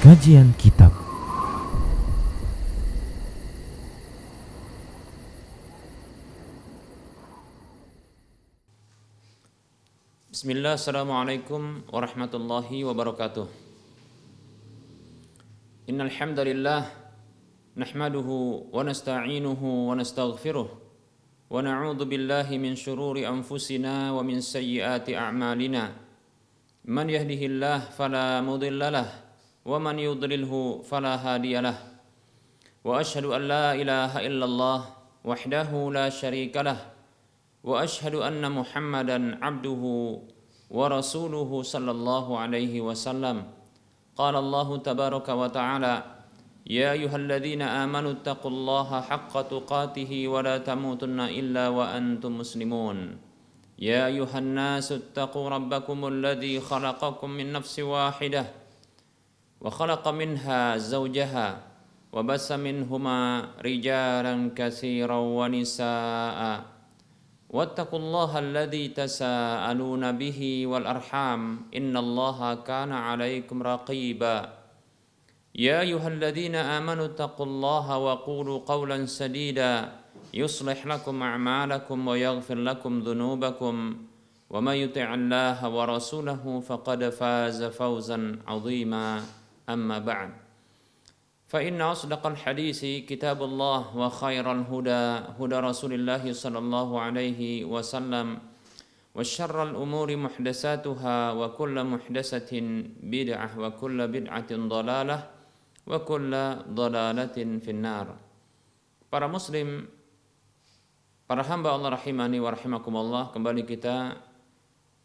Kajian Kitab. Bismillah, assalamualaikum warahmatullahi wabarakatuh. Innal hamdalillah nahmaduhu wa nasta'inuhu wa nastaghfiruh wa na'udzu billahi min shururi anfusina wa min sayyiati a'malina. Man yahdihillah fala mudilla lah wa man yudlilhu fala hadiyalah. Wa ashhadu an la ilaha illallah wahdahu la syarika lah wa ashhadu anna Muhammadan abduhu wa rasuluhu sallallahu alaihi wasallam. Qala Allah tabaraka wa ta'ala, ya ayyuhalladzina amanu taqullaha haqqa tuqatih wa la tamutunna illa wa antum muslimun. Ya ayyuhan nasu taqu rabbakumul ladzi khalaqakum min nafsin wahidah wa khalaqa minha zawjaha wa bassa minhuma rijalan katsiran wa nisaa'a. Wattaqullaha alladzi tasaaluna bihi wal arham innallaha kana 'alaikum raqiba. Ya ayyuhalladzina amanu taqullaha wa qulu qawlan sadida yuslih lakum a'malakum wa yaghfir lakum dhunubakum wa may yuti'illaha wa rasulahu faqad faza fawzan 'azima. Amma ba'd. Fa inna asdaqal hadisi kitabullah wa khairal huda huda Rasulillah sallallahu alaihi wasallam wa syarral umuri muhdatsatuha wa kullu muhdatsatin bid'ah wa kullu bid'atin dhalalah wa kullu dhalalatin finnar. Para muslim, para hamba Allah rahimani wa rahimakumullah, kembali kita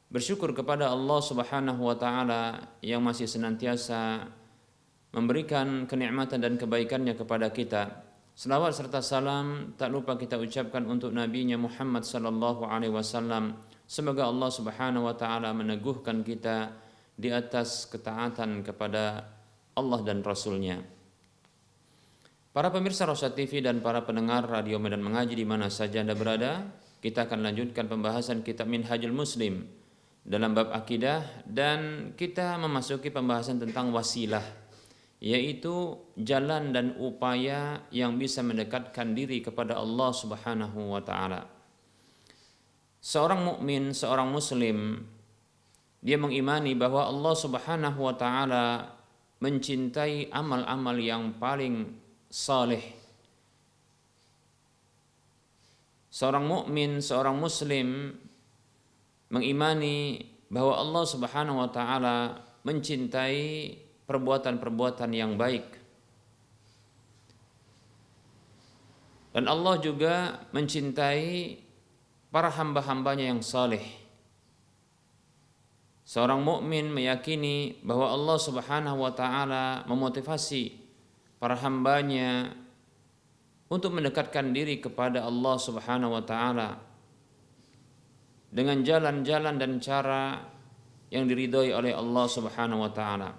bersyukur kepada Allah Subhanahu wa taala yang masih senantiasa memberikan kenikmatan dan kebaikannya kepada kita. Selawat serta salam tak lupa kita ucapkan untuk Nabi-Nya Muhammad sallallahu alaihi wasallam. Semoga Allah Subhanahu wa taala meneguhkan kita di atas ketaatan kepada Allah dan Rasul-Nya. Para pemirsa Rosyad TV dan para pendengar Radio Medan Mengaji di mana saja Anda berada, kita akan lanjutkan pembahasan kitab Minhajul Muslim dalam bab akidah, dan kita memasuki pembahasan tentang wasilah, yaitu jalan dan upaya yang bisa mendekatkan diri kepada Allah Subhanahu wa taala. Seorang mukmin, seorang muslim, dia mengimani bahwa Allah Subhanahu wa taala mencintai amal-amal yang paling saleh. Seorang mukmin, seorang muslim mengimani bahwa Allah Subhanahu wa taala mencintai perbuatan-perbuatan yang baik, dan Allah juga mencintai para hamba-hambanya yang saleh. Seorang mukmin meyakini bahwa Allah Subhanahu wa taala memotivasi para hambanya untuk mendekatkan diri kepada Allah Subhanahu wa taala dengan jalan-jalan dan cara yang diridhoi oleh Allah Subhanahu wa taala.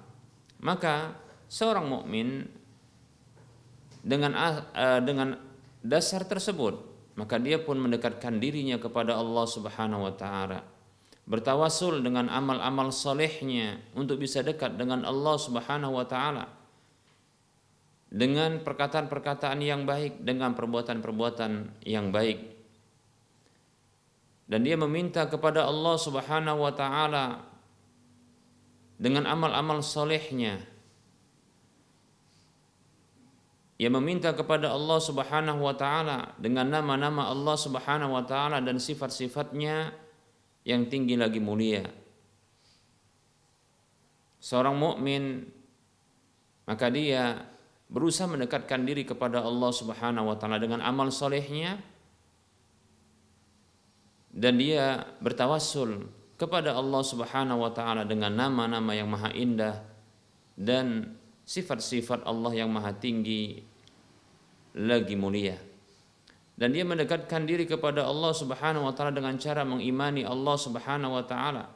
Maka seorang mukmin dengan dasar tersebut, maka dia pun mendekatkan dirinya kepada Allah Subhanahu wa taala, bertawasul dengan amal-amal salehnya untuk bisa dekat dengan Allah Subhanahu wa taala, dengan perkataan-perkataan yang baik, dengan perbuatan-perbuatan yang baik. Dan dia meminta kepada Allah Subhanahu wa taala dengan amal-amal solehnya. Ia meminta kepada Allah Subhanahu wa taala dengan nama-nama Allah Subhanahu wa taala dan sifat-sifatnya yang tinggi lagi mulia. Seorang mukmin, maka dia berusaha mendekatkan diri kepada Allah Subhanahu wa taala dengan amal solehnya, dan dia bertawassul kepada Allah Subhanahu wa taala dengan nama-nama yang maha indah dan sifat-sifat Allah yang maha tinggi lagi mulia. Dan dia mendekatkan diri kepada Allah Subhanahu wa taala dengan cara mengimani Allah Subhanahu wa taala,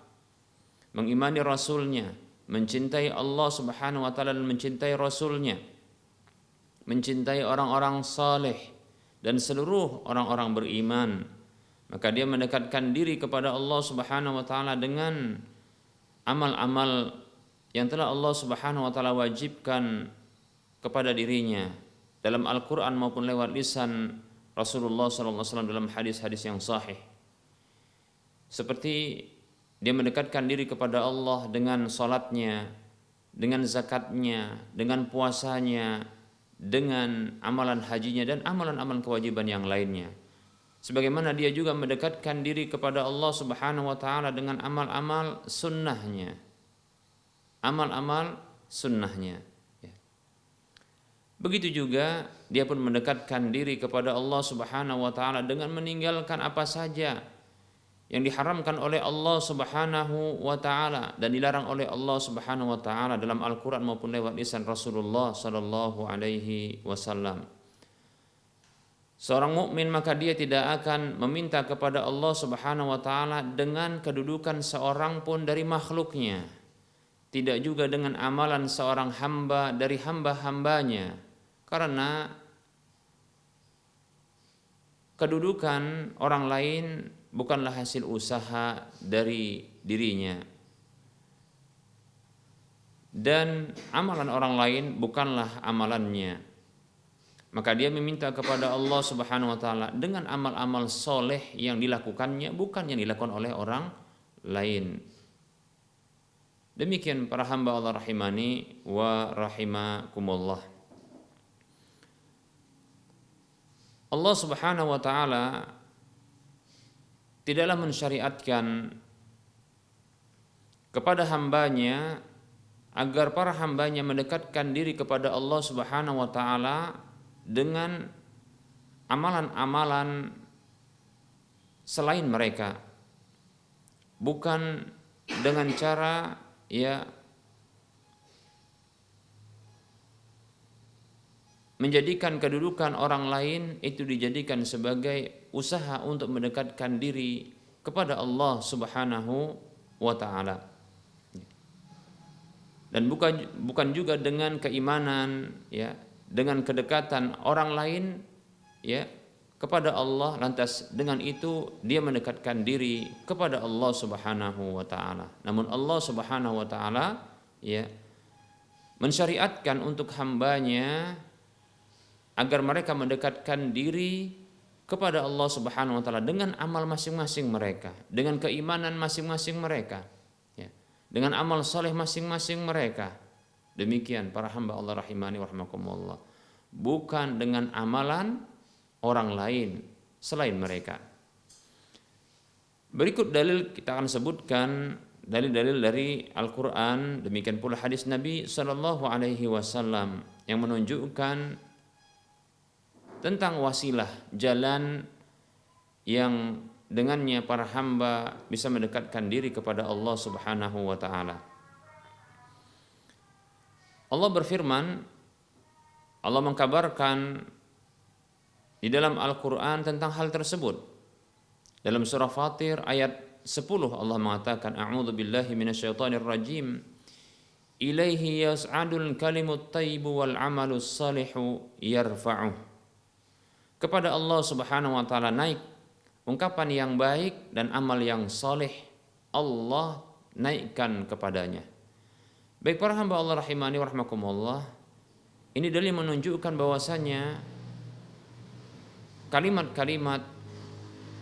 mengimani Rasul-Nya, mencintai Allah Subhanahu wa taala dan mencintai Rasul-Nya, mencintai orang-orang saleh dan seluruh orang-orang beriman. Maka dia mendekatkan diri kepada Allah Subhanahu wa taala dengan amal-amal yang telah Allah Subhanahu wa taala wajibkan kepada dirinya dalam Al-Qur'an maupun lewat lisan Rasulullah sallallahu alaihi wasallam dalam hadis-hadis yang sahih. Seperti dia mendekatkan diri kepada Allah dengan salatnya, dengan zakatnya, dengan puasanya, dengan amalan hajinya dan amalan-amalan kewajiban yang lainnya. Sebagaimana dia juga mendekatkan diri kepada Allah Subhanahu wa taala dengan amal-amal sunnahnya. Amal-amal sunnahnya. Begitu juga dia pun mendekatkan diri kepada Allah Subhanahu wa taala dengan meninggalkan apa saja yang diharamkan oleh Allah Subhanahu wa taala dan dilarang oleh Allah Subhanahu wa taala dalam Al-Qur'an maupun lewat lisan Rasulullah sallallahu alaihi wasallam. Seorang mukmin maka dia tidak akan meminta kepada Allah Subhanahu wa taala dengan kedudukan seorang pun dari makhluknya. Tidak juga dengan amalan seorang hamba dari hamba-hambanya. Karena kedudukan orang lain bukanlah hasil usaha dari dirinya. Dan amalan orang lain bukanlah amalannya. Maka dia meminta kepada Allah Subhanahu wa taala dengan amal-amal soleh yang dilakukannya, bukan yang dilakukan oleh orang lain. Demikian para hamba Allah rahimani wa rahimakumullah. Allah Subhanahu wa taala tidaklah mensyariatkan kepada hambanya agar para hambanya mendekatkan diri kepada Allah Subhanahu wa taala dengan amalan-amalan selain mereka, bukan dengan cara menjadikan kedudukan orang lain itu dijadikan sebagai usaha untuk mendekatkan diri kepada Allah Subhanahu wa taala. Dan bukan juga dengan keimanan dengan kedekatan orang lain kepada Allah, lantas dengan itu dia mendekatkan diri kepada Allah Subhanahu wa taala. Namun Allah Subhanahu wa taala mensyariatkan untuk hambanya agar mereka mendekatkan diri kepada Allah Subhanahu wa taala dengan amal masing-masing mereka, dengan keimanan masing-masing mereka, dengan amal soleh masing-masing mereka. Demikian para hamba Allah rahimani wa rahimakumullah. Bukan dengan amalan orang lain selain mereka. Berikut dalil kita akan sebutkan dalil-dalil dari Al-Qur'an, demikian pula hadis Nabi sallallahu alaihi wasallam yang menunjukkan tentang wasilah, jalan yang dengannya para hamba bisa mendekatkan diri kepada Allah Subhanahu wa taala. Allah berfirman, Allah mengkabarkan di dalam Al-Qur'an tentang hal tersebut. Dalam surah Fatir ayat 10 Allah mengatakan, a'udzu billahi minasyaitonir rajim. Ilaihi yas'adul kalimut thayyibu wal 'amalus shalihu yarfa'uh. Kepada Allah Subhanahu wa taala naik ungkapan yang baik dan amal yang saleh, Allah naikkan kepadanya. Baik para hamba Allah rahimani wa rahimakumullah, ini dalil menunjukkan bahwasanya kalimat-kalimat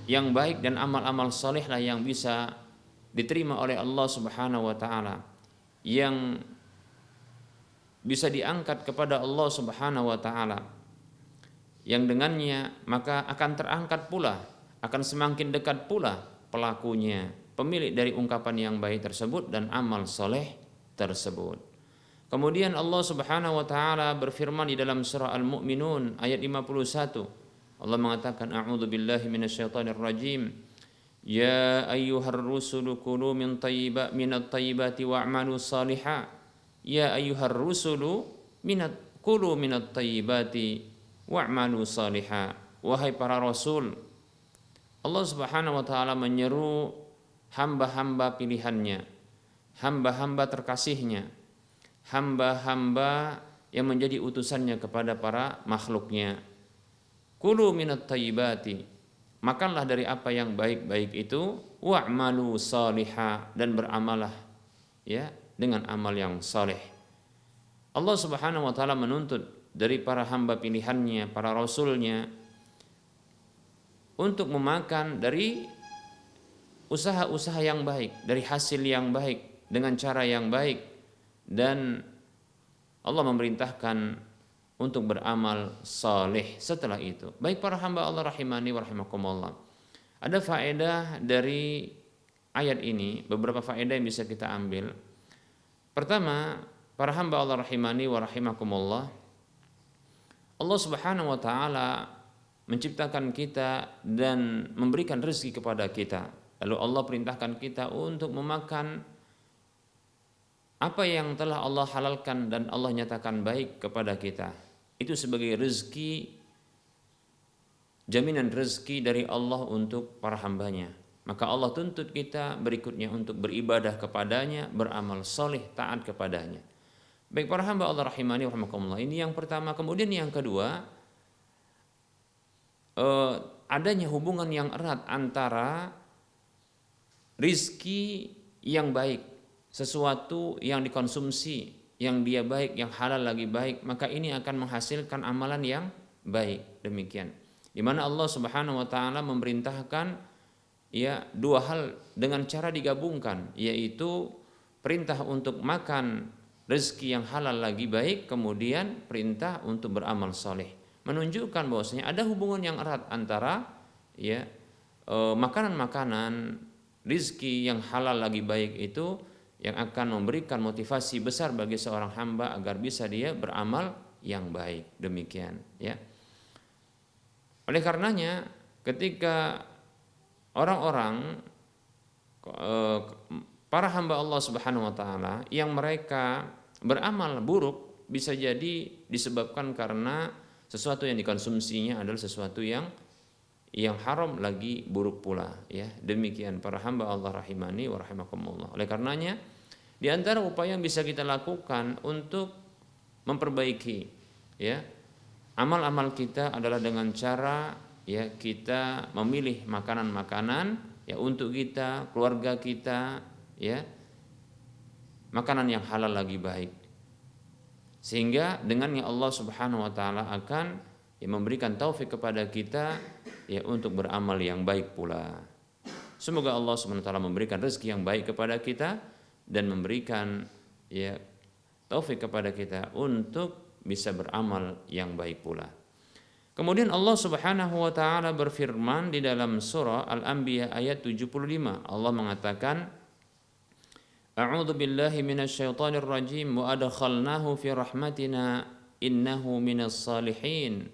yang baik dan amal-amal salehlah yang bisa diterima oleh Allah Subhanahu wa taala, yang bisa diangkat kepada Allah Subhanahu wa taala, yang dengannya maka akan terangkat pula, akan semakin dekat pula pelakunya, pemilik dari ungkapan yang baik tersebut dan amal soleh tersebut. Kemudian Allah Subhanahu wa taala berfirman di dalam surah Al-Mu'minun ayat 51. Allah mengatakan, a'udzu billahi minasyaitonir rajim. Ya ayyuhar rusulu kulu minat thayyibati wa'malu salihah. Ya ayyuhar rusulu kulu minat thayyibati wa'malu salihah. Wahai para rasul, Allah Subhanahu wa taala menyeru hamba-hamba pilihannya, hamba-hamba terkasihnya, hamba-hamba yang menjadi utusannya kepada para makhluknya. Kulu minat thayyibati, makanlah dari apa yang baik-baik itu, wa'malu salihah, dan beramalah dengan amal yang saleh. Allah Subhanahu wa taala menuntut dari para hamba pilihannya, para rasulnya untuk memakan dari usaha-usaha yang baik, dari hasil yang baik, dengan cara yang baik, dan Allah memerintahkan untuk beramal saleh setelah itu. Baik para hamba Allah rahimani wa rahimakumullah. Ada faedah dari ayat ini, beberapa faedah yang bisa kita ambil. Pertama, para hamba Allah rahimani wa rahimakumullah, Allah Subhanahu wa taala menciptakan kita dan memberikan rezeki kepada kita. Lalu Allah perintahkan kita untuk memakan apa yang telah Allah halalkan dan Allah nyatakan baik kepada kita. Itu sebagai rezeki, jaminan rezeki dari Allah untuk para hambanya. Maka Allah tuntut kita berikutnya untuk beribadah kepadanya, beramal soleh, taat kepadanya. Baik para hamba Allah rahimani wa rahimakumullah, ini yang pertama. Kemudian yang kedua, adanya hubungan yang erat antara rizki yang baik, sesuatu yang dikonsumsi, yang dia baik, yang halal lagi baik, maka ini akan menghasilkan amalan yang baik. Demikian. Di mana Allah Subhanahu wa taala memerintahkan ya dua hal dengan cara digabungkan, yaitu perintah untuk makan rezeki yang halal lagi baik, kemudian perintah untuk beramal soleh. Menunjukkan bahwasanya ada hubungan yang erat antara ya makanan-makanan rizki yang halal lagi baik itu yang akan memberikan motivasi besar bagi seorang hamba agar bisa dia beramal yang baik. Demikian ya. Oleh karenanya ketika orang-orang para hamba Allah Subhanahu wa taala yang mereka beramal buruk, bisa jadi disebabkan karena sesuatu yang dikonsumsinya adalah sesuatu yang haram lagi buruk pula ya. Demikian para hamba Allah rahimani wa rahimakumullah. Oleh karenanya di antara upaya yang bisa kita lakukan untuk memperbaiki ya amal-amal kita adalah dengan cara ya kita memilih makanan-makanan ya untuk kita, keluarga kita ya, makanan yang halal lagi baik. Sehingga dengannya Allah Subhanahu wa taala akan ya memberikan taufik kepada kita ya untuk beramal yang baik pula. Semoga Allah Subhanahu wa taala memberikan rezeki yang baik kepada kita dan memberikan ya taufik kepada kita untuk bisa beramal yang baik pula. Kemudian Allah Subhanahu wa taala berfirman di dalam surah Al-Anbiya ayat 75. Allah mengatakan, A'udzu billahi minasyaitonir rajim wa adkhalnahu fi rahmatina innahu minas salihin.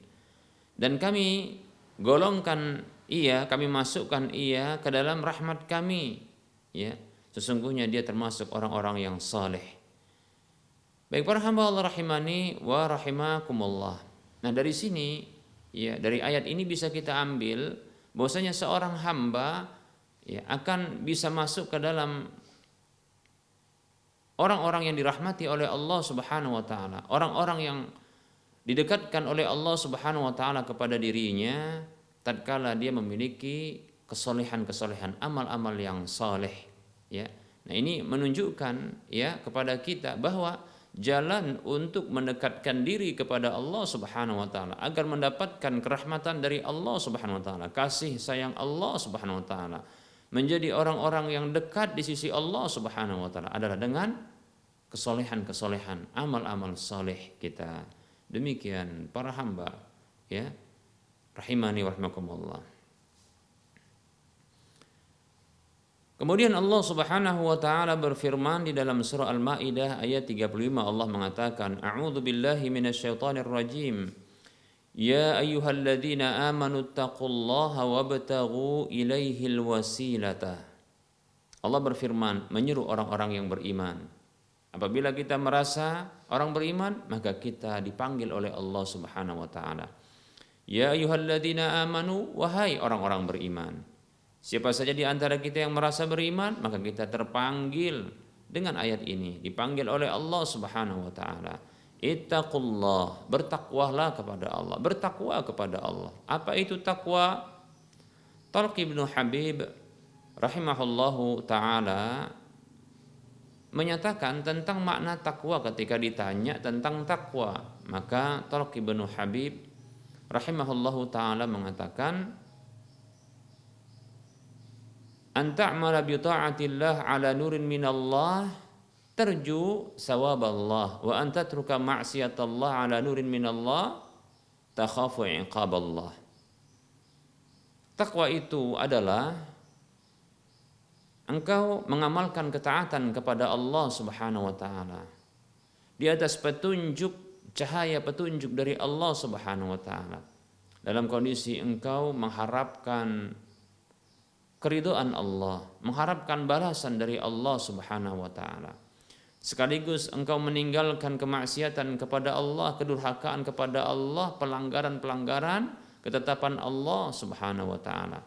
Dan kami golongkan ia, kami masukkan ia ke dalam rahmat kami. Ya, sesungguhnya dia termasuk orang-orang yang saleh. Baik para hamba Allah rahimani wa rahimakumullah. Nah, dari sini ya, dari ayat ini bisa kita ambil bahwasanya seorang hamba ya akan bisa masuk ke dalam orang-orang yang dirahmati oleh Allah Subhanahu wa taala, orang-orang yang didekatkan oleh Allah Subhanahu wa taala kepada dirinya tatkala dia memiliki kesolehan-kesolehan, amal-amal yang saleh ya. Nah, ini menunjukkan ya kepada kita bahwa jalan untuk mendekatkan diri kepada Allah Subhanahu wa taala agar mendapatkan kerahmatan dari Allah Subhanahu wa taala, kasih sayang Allah Subhanahu wa taala, menjadi orang-orang yang dekat di sisi Allah Subhanahu wa taala adalah dengan kesolehan-kesolehan, amal-amal saleh kita. Demikian para hamba ya rahimani wa rahimakumullah. Kemudian Allah Subhanahu wa taala berfirman di dalam surah Al-Maidah ayat 35, Allah mengatakan, A'udzu billahi minasyaitonir rajim. Ya ayyuhalladzina amanu taqullaha wabtaghu ilaihil wasilata. Allah berfirman menyeru orang-orang yang beriman. Apabila kita merasa orang beriman, maka kita dipanggil oleh Allah Subhanahu wa taala. Ya ayyuhalladzina amanu, wahai orang-orang beriman. Siapa saja di antara kita yang merasa beriman, maka kita terpanggil dengan ayat ini, dipanggil oleh Allah Subhanahu wa taala. Ittaqullah, bertakwalah kepada Allah, bertakwa kepada Allah. Apa itu takwa? Talq bin Habib rahimahullahu taala menyatakan tentang makna takwa ketika ditanya tentang takwa. Maka Talq bin Habib rahimahullahu taala mengatakan, an ta'mala bi ta'atillah ala nurin minallah tarju sawaballah wa an tatruka ma'siyatallah ala nurin minallah takhafu iqaballah. Takwa itu adalah engkau mengamalkan ketaatan kepada Allah Subhanahu wa taala di atas petunjuk, cahaya petunjuk dari Allah Subhanahu wa taala, dalam kondisi engkau mengharapkan keridhaan Allah, mengharapkan balasan dari Allah Subhanahu wa taala. Sekaligus engkau meninggalkan kemaksiatan kepada Allah, kedurhakaan kepada Allah, pelanggaran-pelanggaran ketetapan Allah Subhanahu wa taala.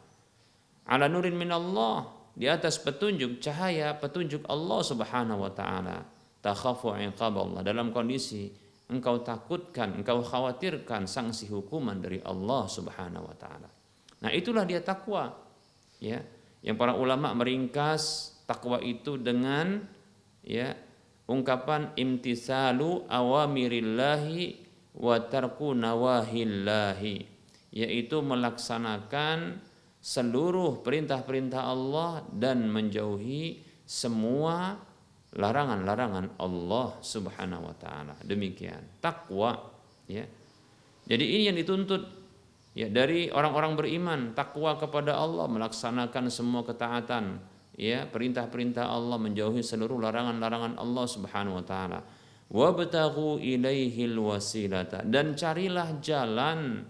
Ala nurin minallah, di atas petunjuk, cahaya petunjuk Allah Subhanahu wa taala. Takhafu iqaballah, dalam kondisi engkau takutkan, engkau khawatirkan sanksi hukuman dari Allah Subhanahu wa taala. Nah, itulah dia takwa. Ya, yang para ulama meringkas takwa itu dengan ya ungkapan imtisalu awamirillahi wa tarku nawahillahi, yaitu melaksanakan seluruh perintah-perintah Allah dan menjauhi semua larangan-larangan Allah Subhanahu wa taala. Demikian takwa, ya. Jadi ini yang dituntut ya dari orang-orang beriman, takwa kepada Allah, melaksanakan semua ketaatan, ya, perintah-perintah Allah, menjauhi seluruh larangan-larangan Allah Subhanahu wa taala. Wabtaghu ilaihil wasilata, dan carilah jalan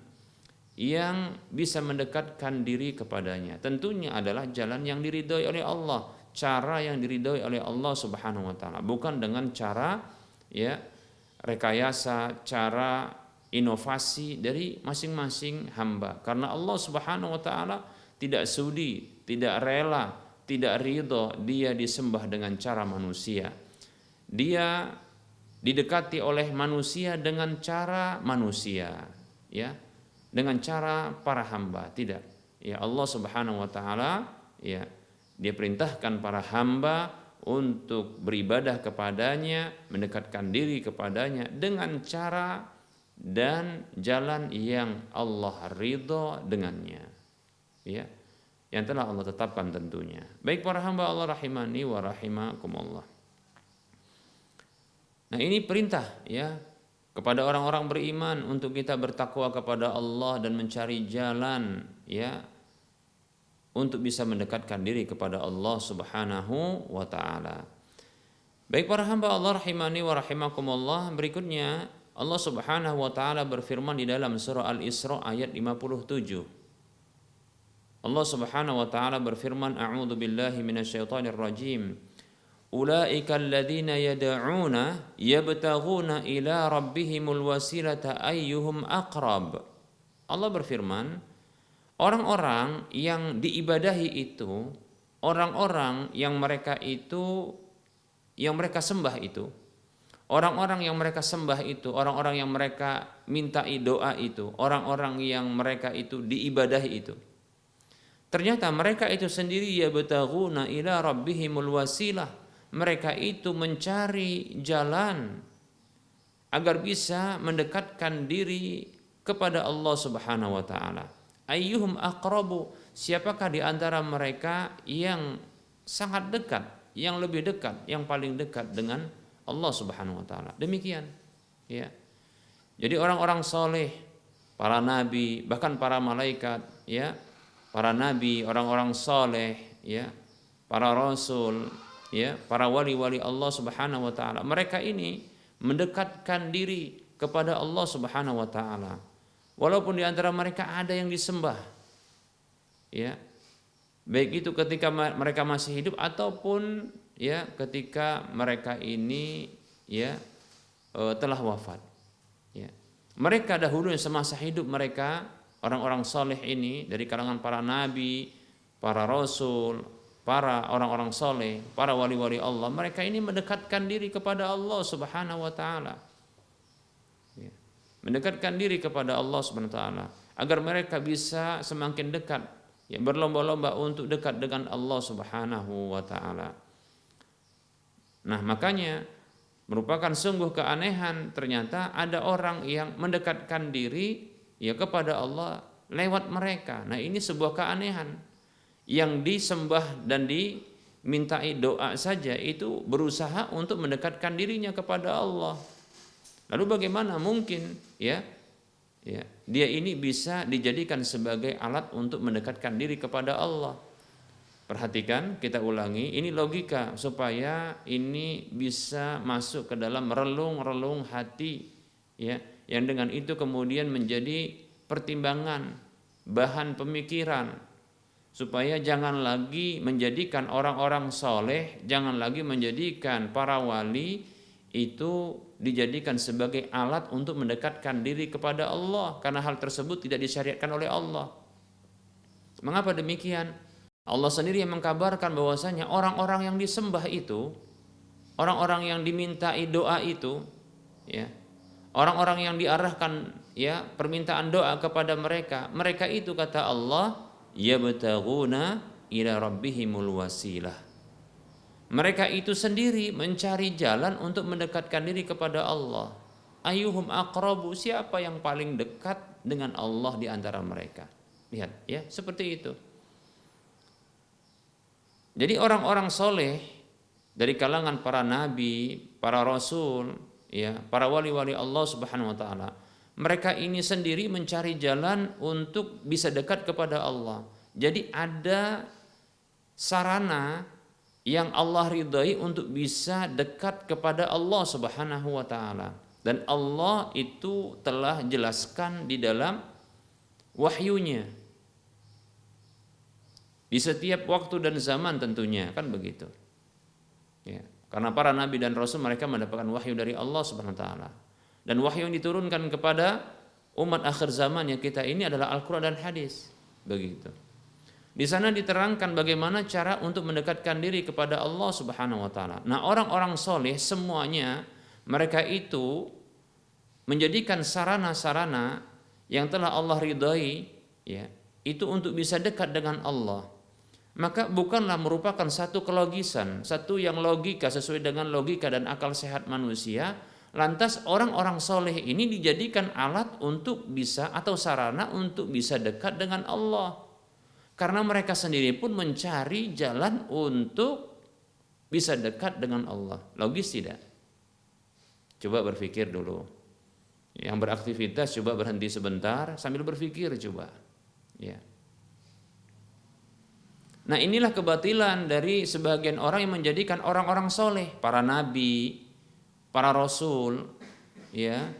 yang bisa mendekatkan diri kepadanya. Tentunya adalah jalan yang diridhoi oleh Allah, cara yang diridhoi oleh Allah Subhanahu wa taala, bukan dengan cara ya rekayasa, cara inovasi dari masing-masing hamba. Karena Allah Subhanahu wa taala tidak sudi, tidak rela, tidak ridho dia disembah dengan cara manusia. Dia didekati oleh manusia dengan cara manusia, ya, dengan cara para hamba, tidak. Ya, Allah Subhanahu wa taala ya, dia perintahkan para hamba untuk beribadah kepadanya, mendekatkan diri kepadanya dengan cara dan jalan yang Allah ridho dengannya, ya, yang telah Allah tetapkan tentunya. Baik para hamba Allah rahimani wa rahimakumullah. Nah, ini perintah ya kepada orang-orang beriman untuk kita bertakwa kepada Allah dan mencari jalan ya untuk bisa mendekatkan diri kepada Allah Subhanahu wa taala. Baik para hamba Allah rahimani wa rahimakumullah, berikutnya Allah Subhanahu wa taala berfirman di dalam surah Al-Isra ayat 57. Allah Subhanahu wa taala berfirman, a'udzu billahi minasyaitonir rajim. Ulaika alladziina yad'una yabtaghuna ila rabbihimul wasilata ayyuhum aqrab. Allah berfirman, orang-orang yang diibadahi itu, orang-orang yang mereka sembah itu, orang-orang yang mereka sembah itu, orang-orang yang mereka mintai doa itu, orang-orang yang mereka itu diibadahi itu, ternyata mereka itu sendiri yabtaghuna ila rabbihimul wasilah, mereka itu mencari jalan agar bisa mendekatkan diri kepada Allah Subhanahu wa taala. Ayyuhum aqrabu, siapakah di antara mereka yang sangat dekat, yang lebih dekat, yang paling dekat dengan Allah Subhanahu wa taala. Demikian, ya. Jadi orang-orang soleh, para nabi, bahkan para malaikat, ya, para nabi, orang-orang soleh, ya, para rasul, ya, para wali-wali Allah Subhanahu wa taala, mereka ini mendekatkan diri kepada Allah Subhanahu wa taala. Walaupun di antara mereka ada yang disembah, ya, baik itu ketika mereka masih hidup ataupun ya ketika mereka ini ya telah wafat, ya. Mereka dahulu semasa hidup mereka, orang-orang saleh ini dari kalangan para nabi, para rasul, para orang-orang saleh, para wali-wali Allah, mereka ini mendekatkan diri kepada Allah Subhanahu wa taala, ya. Mendekatkan diri kepada Allah Subhanahu wa taala agar mereka bisa semakin dekat, ya, berlomba-lomba untuk dekat dengan Allah Subhanahu wa taala. Nah, makanya merupakan sungguh keanehan ternyata ada orang yang mendekatkan diri ya kepada Allah lewat mereka. Nah, ini sebuah keanehan. Yang disembah dan dimintai doa saja itu berusaha untuk mendekatkan dirinya kepada Allah. Lalu bagaimana mungkin ya dia ini bisa dijadikan sebagai alat untuk mendekatkan diri kepada Allah? Perhatikan, kita ulangi, ini logika supaya ini bisa masuk ke dalam relung-relung hati ya, yang dengan itu kemudian menjadi pertimbangan, bahan pemikiran, supaya jangan lagi menjadikan orang-orang soleh, jangan lagi menjadikan para wali itu dijadikan sebagai alat untuk mendekatkan diri kepada Allah, karena hal tersebut tidak disyariatkan oleh Allah. Mengapa demikian? Allah sendiri yang mengkabarkan bahwasanya orang-orang yang disembah itu, orang-orang yang dimintai doa itu, ya, orang-orang yang diarahkan ya permintaan doa kepada mereka, mereka itu kata Allah, yabtaghuna ila rabbihimul wasilah. Mereka itu sendiri mencari jalan untuk mendekatkan diri kepada Allah. Ayyuhum aqrabu, siapa yang paling dekat dengan Allah di antara mereka. Lihat ya, seperti itu. Jadi orang-orang soleh dari kalangan para nabi, para rasul, ya, para wali-wali Allah Subhanahu wa taala, mereka ini sendiri mencari jalan untuk bisa dekat kepada Allah. Jadi ada sarana yang Allah ridhai untuk bisa dekat kepada Allah Subhanahu wa taala. Dan Allah itu telah jelaskan di dalam wahyunya. Di setiap waktu dan zaman tentunya, kan begitu. Ya, karena para nabi dan rasul mereka mendapatkan wahyu dari Allah Subhanahu wa taala. Dan wahyu yang diturunkan kepada umat akhir zaman yang kita ini adalah Al-Qur'an dan hadis. Begitu. Di sana diterangkan bagaimana cara untuk mendekatkan diri kepada Allah Subhanahu wa taala. Nah, orang-orang soleh semuanya mereka itu menjadikan sarana-sarana yang telah Allah ridhai ya, itu untuk bisa dekat dengan Allah. Maka bukanlah merupakan satu kelogisan, satu yang logika sesuai dengan logika dan akal sehat manusia. Lantas orang-orang soleh ini dijadikan alat untuk bisa atau sarana untuk bisa dekat dengan Allah. Karena mereka sendiri pun mencari jalan untuk bisa dekat dengan Allah. Logis tidak? Coba berpikir dulu. Yang beraktivitas coba berhenti sebentar sambil berpikir coba. Ya. Nah, inilah kebatilan dari sebagian orang yang menjadikan orang-orang soleh, para nabi, para rasul, ya,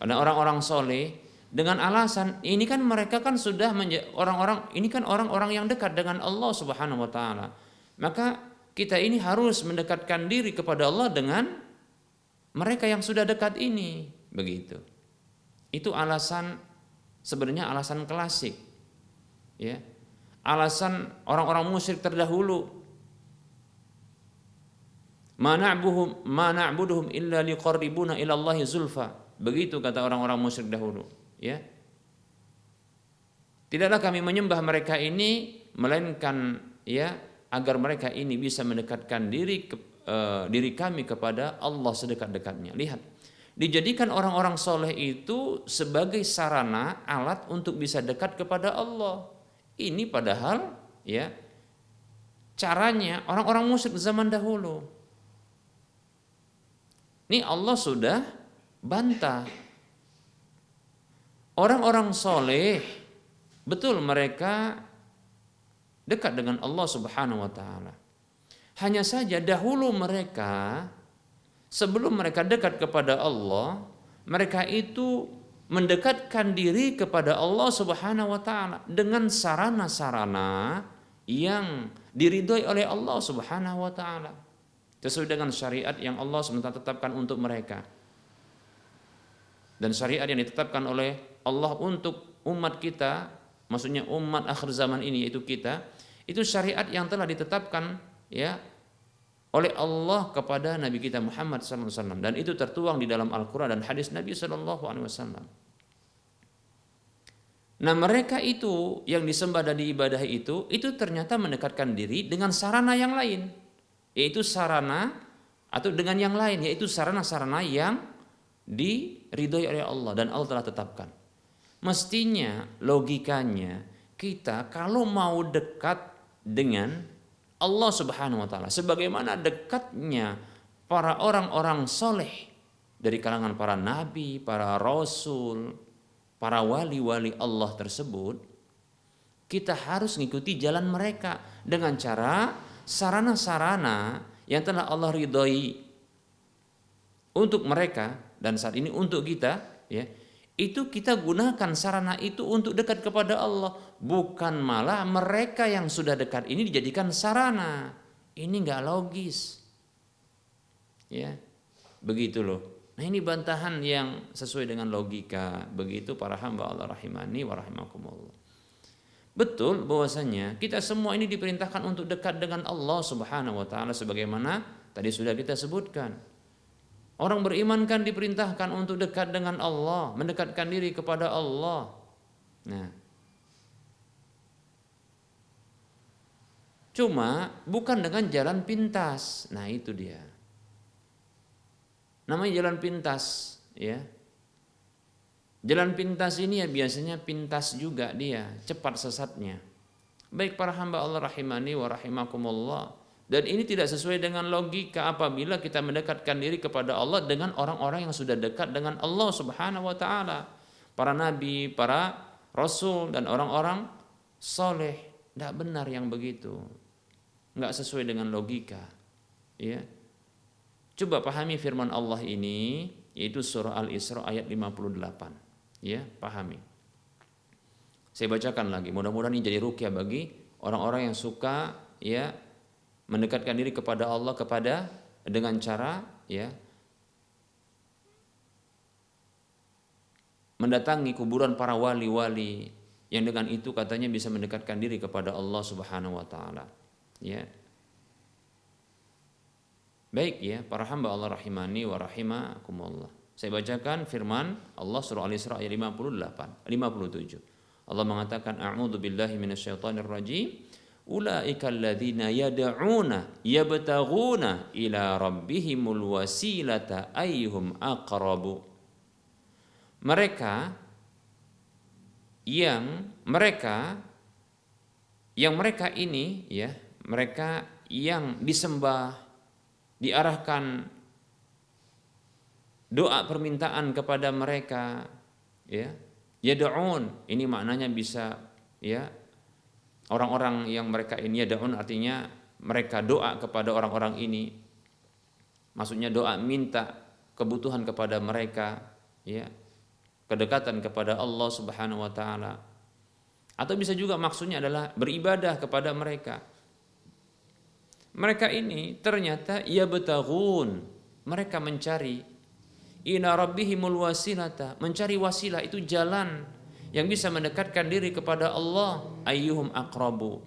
ada orang-orang soleh dengan alasan ini kan mereka kan sudah orang-orang ini kan orang-orang yang dekat dengan Allah Subhanahu wa taala. Maka kita ini harus mendekatkan diri kepada Allah dengan mereka yang sudah dekat ini, begitu. Itu alasan, sebenarnya alasan klasik. Ya. Alasan orang-orang musyrik terdahulu. Ma na'buduhum illa liqarribuna ila Allahi zulfa. Begitu kata orang-orang musyrik dahulu, ya. Tidaklah kami menyembah mereka ini melainkan ya agar mereka ini bisa mendekatkan diri kami kepada Allah sedekat-dekatnya. Lihat, dijadikan orang-orang soleh itu sebagai sarana alat untuk bisa dekat kepada Allah. Ini padahal ya caranya orang-orang musyrik zaman dahulu. Ini Allah sudah bantah. Orang-orang soleh betul mereka dekat dengan Allah Subhanahu wa taala. Hanya saja dahulu mereka sebelum mereka dekat kepada Allah, mereka itu mendekatkan diri kepada Allah Subhanahu wa taala dengan sarana-sarana yang diridhoi oleh Allah Subhanahu wa taala sesuai dengan syariat yang Allah SWT tetapkan untuk mereka. Dan syariat yang ditetapkan oleh Allah untuk umat kita, maksudnya umat akhir zaman ini yaitu kita, itu syariat yang telah ditetapkan ya oleh Allah kepada Nabi kita Muhammad SAW, dan itu tertuang di dalam Al-Quran dan hadis Nabi SAW. Nah, mereka itu yang disembah dan diibadahi itu ternyata mendekatkan diri dengan sarana yang lain, yaitu sarana atau dengan yang lain, yaitu sarana-sarana yang diridhoi oleh Allah dan Allah telah tetapkan. Mestinya logikanya kita kalau mau dekat dengan Allah Subhanahu wa taala sebagaimana dekatnya para orang-orang soleh dari kalangan para nabi, para rasul, para wali-wali Allah tersebut, kita harus mengikuti jalan mereka dengan cara sarana-sarana yang telah Allah ridhoi untuk mereka dan saat ini untuk kita, ya, itu kita gunakan sarana itu untuk dekat kepada Allah, bukan malah mereka yang sudah dekat ini dijadikan sarana. Ini nggak logis, ya, begitu loh. Nah ini bantahan yang sesuai dengan logika. Begitu para hamba Allah rahimani wa rahimakumullah. Betul bahwasanya kita semua ini diperintahkan untuk dekat dengan Allah Subhanahu wa taala sebagaimana tadi sudah kita sebutkan. Orang beriman kan diperintahkan untuk dekat dengan Allah, mendekatkan diri kepada Allah. Nah, cuma bukan dengan jalan pintas. Nah, itu dia. Namanya jalan pintas, ya. Jalan pintas ini ya biasanya pintas juga dia, cepat sesatnya. Baik para hamba Allah rahimani wa rahimakumullah. Dan ini tidak sesuai dengan logika apabila kita mendekatkan diri kepada Allah dengan orang-orang yang sudah dekat dengan Allah Subhanahu wa taala. Para nabi, para rasul dan orang-orang soleh. Tidak benar yang begitu. Enggak sesuai dengan logika. Ya. Coba pahami firman Allah ini, yaitu surah Al-Isra ayat 58. Ya, pahami. Saya bacakan lagi. Mudah-mudahan ini jadi ruqyah bagi orang-orang yang suka ya mendekatkan diri kepada Allah dengan cara ya mendatangi kuburan para wali-wali yang dengan itu katanya bisa mendekatkan diri kepada Allah Subhanahu wa taala. Ya. Baik ya, para hamba Allah rahimani wa rahimakumullah. Saya bacakan firman Allah surah Al-Isra ayat 57. Allah mengatakan a'udzu billahi minasyaitonir rajim. Ulaika alladzina yad'una yabtaghuna ila rabbihimul wasilata ayyuhum aqrabu. Mereka ini ya, mereka yang disembah, diarahkan doa permintaan kepada mereka, ya. Yad'un ini maknanya bisa ya orang-orang yang mereka ini yad'un artinya mereka doa kepada orang-orang ini. Maksudnya doa minta kebutuhan kepada mereka, ya. Kedekatan kepada Allah Subhanahu wa taala. Atau bisa juga maksudnya adalah beribadah kepada mereka. Mereka ini ternyata yabtaghun, mereka mencari ila rabbihimul wasilata, mencari wasilah itu jalan yang bisa mendekatkan diri kepada Allah, ayyuhum aqrabu,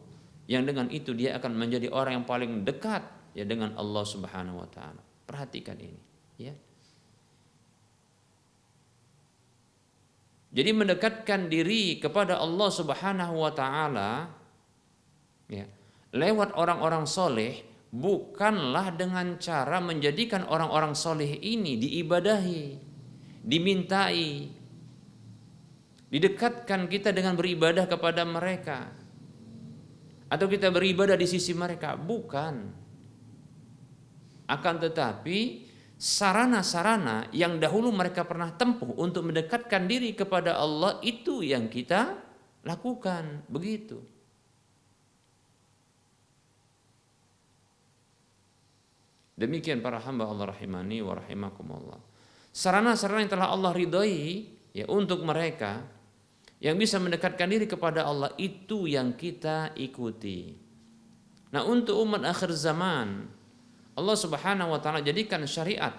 yang dengan itu dia akan menjadi orang yang paling dekat ya dengan Allah Subhanahu wa taala. Perhatikan ini, ya. Jadi mendekatkan diri kepada Allah Subhanahu wa taala ya, lewat orang-orang soleh bukanlah dengan cara menjadikan orang-orang soleh ini diibadahi, dimintai, didekatkan kita dengan beribadah kepada mereka, atau kita beribadah di sisi mereka. Bukan. Akan tetapi sarana-sarana yang dahulu mereka pernah tempuh untuk mendekatkan diri kepada Allah itu yang kita lakukan. Begitu. Demikian para hamba Allah rahimani wa rahimakumullah. Sarana-sarana yang telah Allah ridhoi ya untuk mereka yang bisa mendekatkan diri kepada Allah itu yang kita ikuti. Nah, untuk umat akhir zaman Allah Subhanahu wa taala jadikan syariat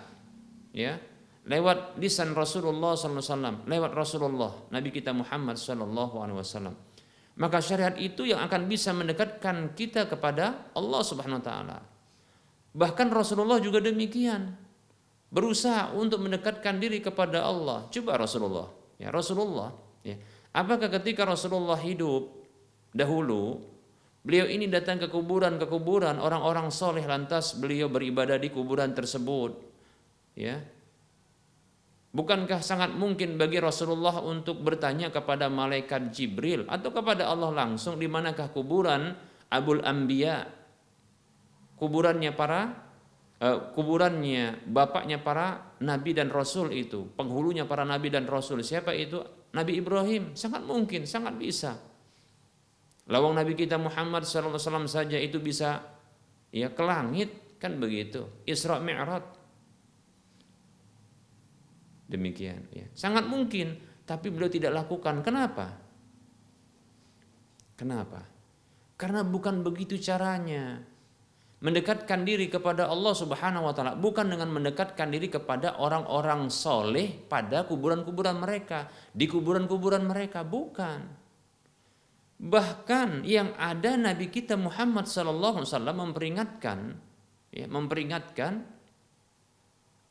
ya lewat lisan Rasulullah sallallahu alaihi wasallam, lewat Rasulullah Nabi kita Muhammad sallallahu alaihi wasallam. Maka syariat itu yang akan bisa mendekatkan kita kepada Allah Subhanahu wa taala. Bahkan Rasulullah juga demikian, berusaha untuk mendekatkan diri kepada Allah. Coba Rasulullah, ya. Apakah ketika Rasulullah hidup dahulu Beliau ini datang ke kuburan orang-orang soleh, lantas beliau beribadah di kuburan tersebut. Ya, bukankah sangat mungkin bagi Rasulullah untuk bertanya kepada malaikat Jibril atau kepada Allah langsung, di manakah kuburan Abul Anbiya, kuburannya bapaknya para nabi dan rasul itu, penghulunya para nabi dan rasul. Siapa itu? Nabi Ibrahim. Sangat mungkin, sangat bisa. Lawang Nabi kita Muhammad SAW saja itu bisa ya ke langit, kan begitu, Isra Mi'raj. Demikian ya. Sangat mungkin, tapi beliau tidak lakukan. Kenapa? Karena bukan begitu caranya. Mendekatkan diri kepada Allah Subhanahu wa taala bukan dengan mendekatkan diri kepada orang-orang soleh pada kuburan-kuburan mereka, di kuburan-kuburan mereka, bukan. Bahkan yang ada Nabi kita Muhammad sallallahu alaihi wasallam memperingatkan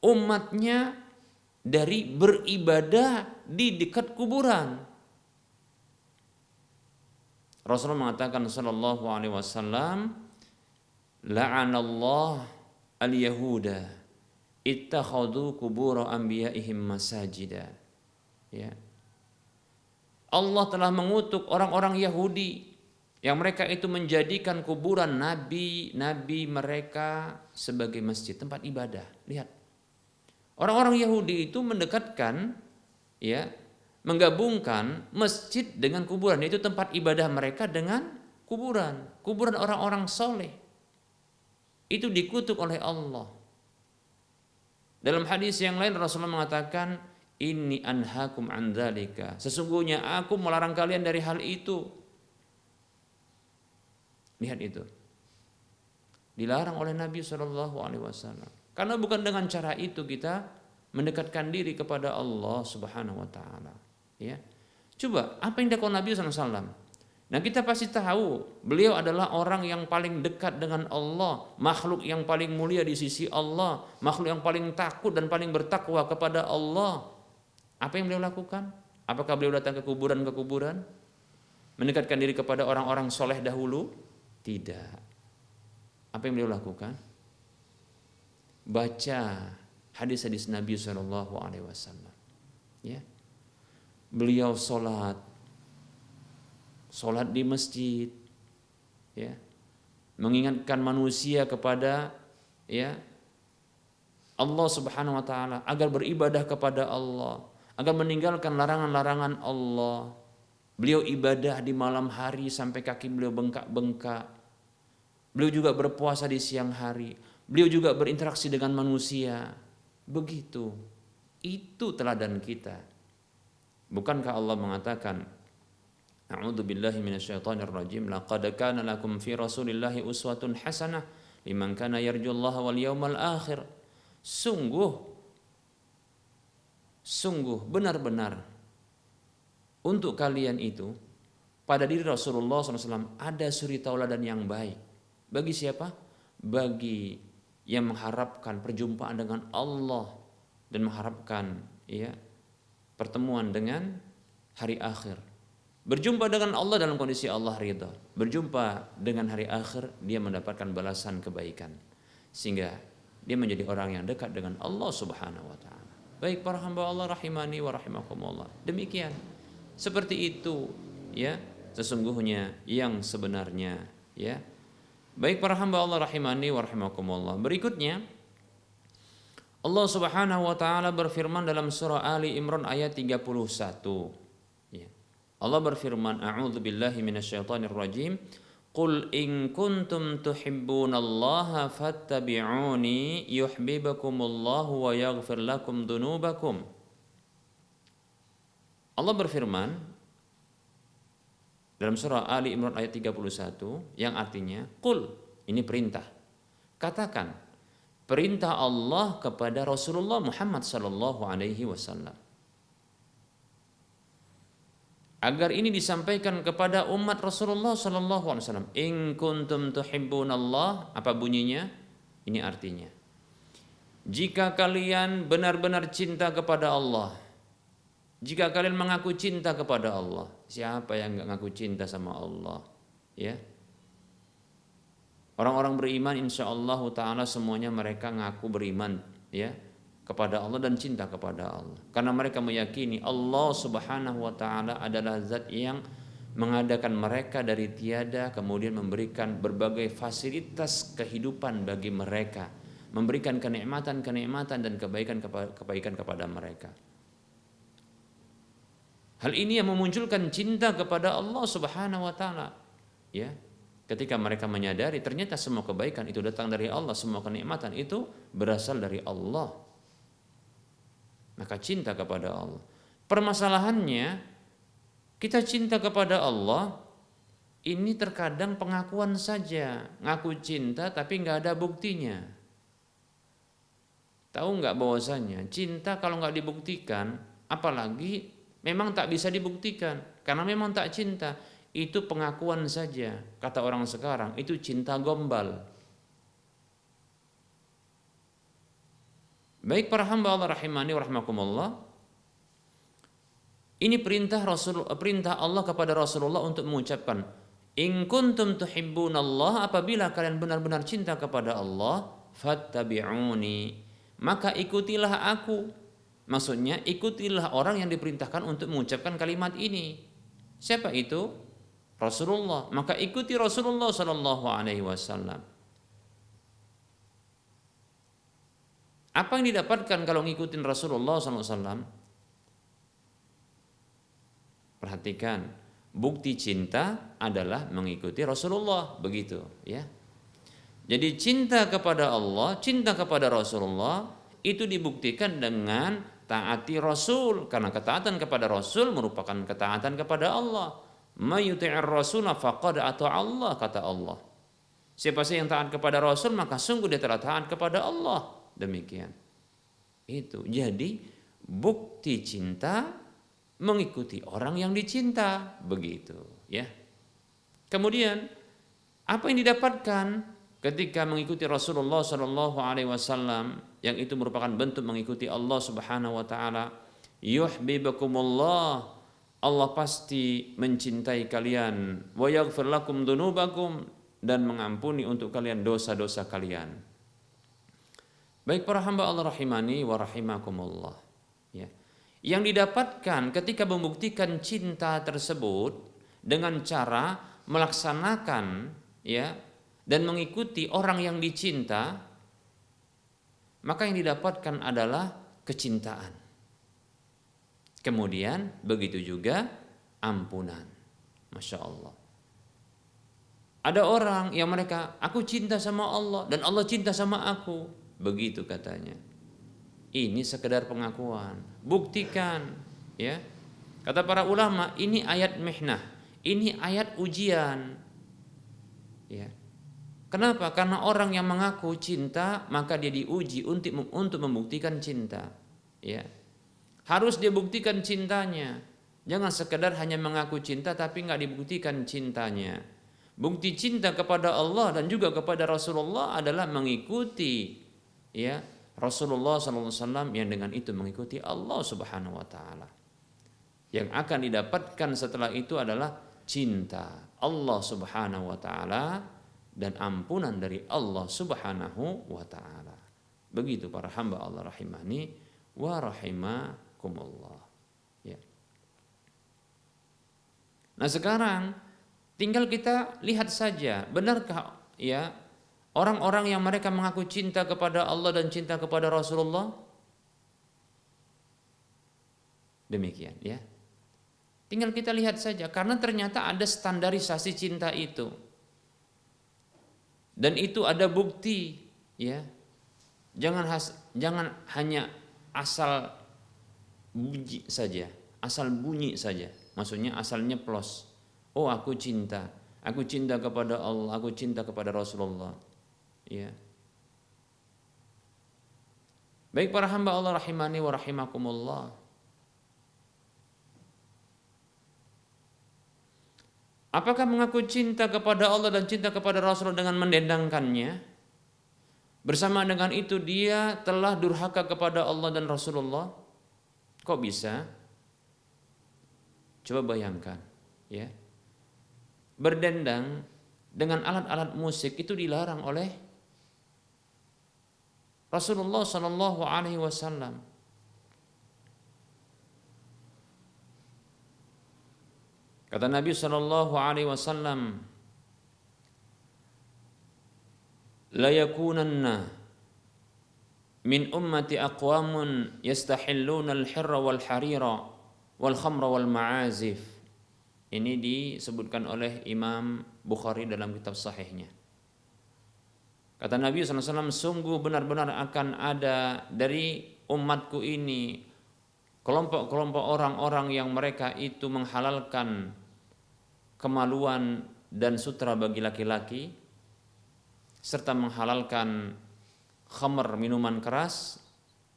umatnya dari beribadah di dekat kuburan. Rasulullah mengatakan sallallahu alaihi wasallam, la'anallah al-yahuda ittakhadhu qubur anbiya'ihim masajida. Ya. Allah telah mengutuk orang-orang Yahudi yang mereka itu menjadikan kuburan nabi-nabi mereka sebagai masjid, tempat ibadah. Lihat. Orang-orang Yahudi itu mendekatkan ya, menggabungkan masjid dengan kuburan, yaitu tempat ibadah mereka dengan kuburan orang-orang soleh. Itu dikutuk oleh Allah. Dalam hadis yang lain Rasulullah mengatakan, inni anhakum an dzalika, sesungguhnya aku melarang kalian dari hal itu. Lihat itu. Dilarang oleh Nabi SAW. Karena bukan dengan cara itu kita mendekatkan diri kepada Allah Subhanahu wa taala. Ya. Coba apa yang dilakukan Nabi SAW? Nah, kita pasti tahu beliau adalah orang yang paling dekat dengan Allah, makhluk yang paling mulia di sisi Allah, makhluk yang paling takut dan paling bertakwa kepada Allah. Apa yang beliau lakukan? Apakah beliau datang ke kuburan? Mendekatkan diri kepada orang-orang soleh dahulu? Tidak. Apa yang beliau lakukan? Baca hadis-hadis Nabi SAW. Ya. Beliau sholat di masjid, ya, mengingatkan manusia kepada ya Allah Subhanahu wa taala agar beribadah kepada Allah, agar meninggalkan larangan-larangan Allah. Beliau ibadah di malam hari sampai kaki beliau bengkak-bengkak. Beliau juga berpuasa di siang hari. Beliau juga berinteraksi dengan manusia. Begitu. Itu teladan kita. Bukankah Allah mengatakan, A'udzu billahi minasyaitonir rajim, laqad kana lakum fi Rasulillahi uswatun hasanah liman kana yarjullaha wal yawmal akhir. Sungguh benar-benar untuk kalian itu pada diri Rasulullah SAW ada suri tauladan yang baik. Bagi siapa? Bagi yang mengharapkan perjumpaan dengan Allah dan mengharapkan ya pertemuan dengan hari akhir. Berjumpa dengan Allah dalam kondisi Allah ridha. Berjumpa dengan hari akhir, dia mendapatkan balasan kebaikan. Sehingga dia menjadi orang yang dekat dengan Allah Subhanahu wa taala. Baik para hamba Allah rahimani wa rahimakumullah. Demikian. Seperti itu ya sesungguhnya yang sebenarnya ya. Baik para hamba Allah rahimani wa rahimakumullah. Berikutnya Allah Subhanahu wa taala berfirman dalam surah Ali Imran ayat 31. Allah berfirman, A'udzu billahi minasyaitonir rajim, Qul in kuntum tuhibbunallaha fattabi'uni yuhibbukumullahu wa yaghfir lakum dzunubakum. Allah berfirman dalam surah Ali Imran ayat 31 yang artinya Qul, ini perintah. Katakan perintah Allah kepada Rasulullah Muhammad sallallahu alaihi wasallam. Agar ini disampaikan kepada umat Rasulullah sallallahu alaihi wasallam. In kuntum tuhibbunallah, apa bunyinya? Ini artinya. Jika kalian benar-benar cinta kepada Allah, jika kalian mengaku cinta kepada Allah, siapa yang enggak ngaku cinta sama Allah? Ya. Orang-orang beriman insyaallah taala semuanya mereka ngaku beriman ya kepada Allah dan cinta kepada Allah. Karena mereka meyakini Allah Subhanahu wa taala adalah zat yang mengadakan mereka dari tiada, kemudian memberikan berbagai fasilitas kehidupan bagi mereka, memberikan kenikmatan-kenikmatan dan kebaikan kepada mereka. Hal ini yang memunculkan cinta kepada Allah Subhanahu wa taala. Ya. Ketika mereka menyadari ternyata semua kebaikan itu datang dari Allah, semua kenikmatan itu berasal dari Allah. Maka cinta kepada Allah. Permasalahannya kita cinta kepada Allah ini terkadang pengakuan saja, ngaku cinta tapi nggak ada buktinya. Tahu nggak bahwasanya cinta kalau nggak dibuktikan, apalagi memang tak bisa dibuktikan karena memang tak cinta, itu pengakuan saja. Kata orang sekarang itu cinta gombal. Baik para hamba Allah rahimani wa rahimakumullah, ini perintah Allah kepada Rasulullah untuk mengucapkan in kuntum tuhibbunallah, apabila kalian benar-benar cinta kepada Allah, fattabi'uni, maka ikutilah aku. Maksudnya ikutilah orang yang diperintahkan untuk mengucapkan kalimat ini. Siapa itu? Rasulullah. Maka ikuti Rasulullah sallallahu alaihi wasallam. Apa yang didapatkan kalau ngikutin Rasulullah sallallahu alaihi wasallam? Perhatikan, bukti cinta adalah mengikuti Rasulullah, begitu ya. Jadi cinta kepada Allah, cinta kepada Rasulullah itu dibuktikan dengan taati Rasul, karena ketaatan kepada Rasul merupakan ketaatan kepada Allah. May yuti'ir rasula faqad ata'a Allah, kata Allah. Siapa saja yang taat kepada Rasul maka sungguh dia telah taat kepada Allah. Demikian. Itu. Jadi bukti cinta mengikuti orang yang dicinta, begitu ya. Kemudian apa yang didapatkan ketika mengikuti Rasulullah sallallahu alaihi wasallam, yang itu merupakan bentuk mengikuti Allah Subhanahu wa taala. Yuhibbukumullah, Allah pasti mencintai kalian, wa yaghfir lakum dzunubakum, dan mengampuni untuk kalian dosa-dosa kalian. Baik para hamba Allah rahimani wa rahimakumullah ya. Yang didapatkan ketika membuktikan cinta tersebut dengan cara melaksanakan ya dan mengikuti orang yang dicinta, maka yang didapatkan adalah kecintaan. Kemudian begitu juga ampunan. Masya Allah. Ada orang yang mereka, aku cinta sama Allah dan Allah cinta sama aku. Begitu katanya. Ini sekedar pengakuan. Buktikan. Ya. Kata para ulama, ini ayat mihnah. Ini ayat ujian. Ya. Kenapa? Karena orang yang mengaku cinta maka dia diuji untuk membuktikan cinta. Ya. Harus dia buktikan cintanya. Jangan sekedar hanya mengaku cinta tapi nggak dibuktikan cintanya. Bukti cinta kepada Allah dan juga kepada Rasulullah adalah mengikuti ya Rasulullah SAW, yang dengan itu mengikuti Allah Subhanahu Wa Taala. Yang akan didapatkan setelah itu adalah cinta Allah Subhanahu Wa Taala dan ampunan dari Allah Subhanahu wa taala. Begitu para hamba Allah rahimani wa rahimakumullah. Ya. Nah, sekarang tinggal kita lihat saja, benarkah ya orang-orang yang mereka mengaku cinta kepada Allah dan cinta kepada Rasulullah? Demikian ya. Tinggal kita lihat saja, karena ternyata ada standarisasi cinta itu. Dan itu ada bukti, ya. Jangan hanya asal bunyi saja, asal bunyi saja. Maksudnya asal nyeplos. Oh, aku cinta kepada Allah, aku cinta kepada Rasulullah. Ya. Baik para hamba Allah rahimani wa rahimakumullah. Apakah mengaku cinta kepada Allah dan cinta kepada Rasul dengan mendendangkannya? Bersama dengan itu dia telah durhaka kepada Allah dan Rasulullah? Kok bisa? Coba bayangkan, ya. Berdendang dengan alat-alat musik itu dilarang oleh Rasulullah Shallallahu Alaihi Wasallam. Kata Nabi Shallallahu Alaihi Wasallam, la yakunanna min ummati aqwamun yastahilluna al-hirra wal harira wal khamra wal ma'azif. Ini disebutkan oleh Imam Bukhari dalam kitab sahihnya. Kata Nabi SAW, sungguh benar-benar akan ada dari umatku ini kelompok-kelompok orang-orang yang mereka itu menghalalkan kemaluan dan sutra bagi laki-laki, serta menghalalkan khamr, minuman keras,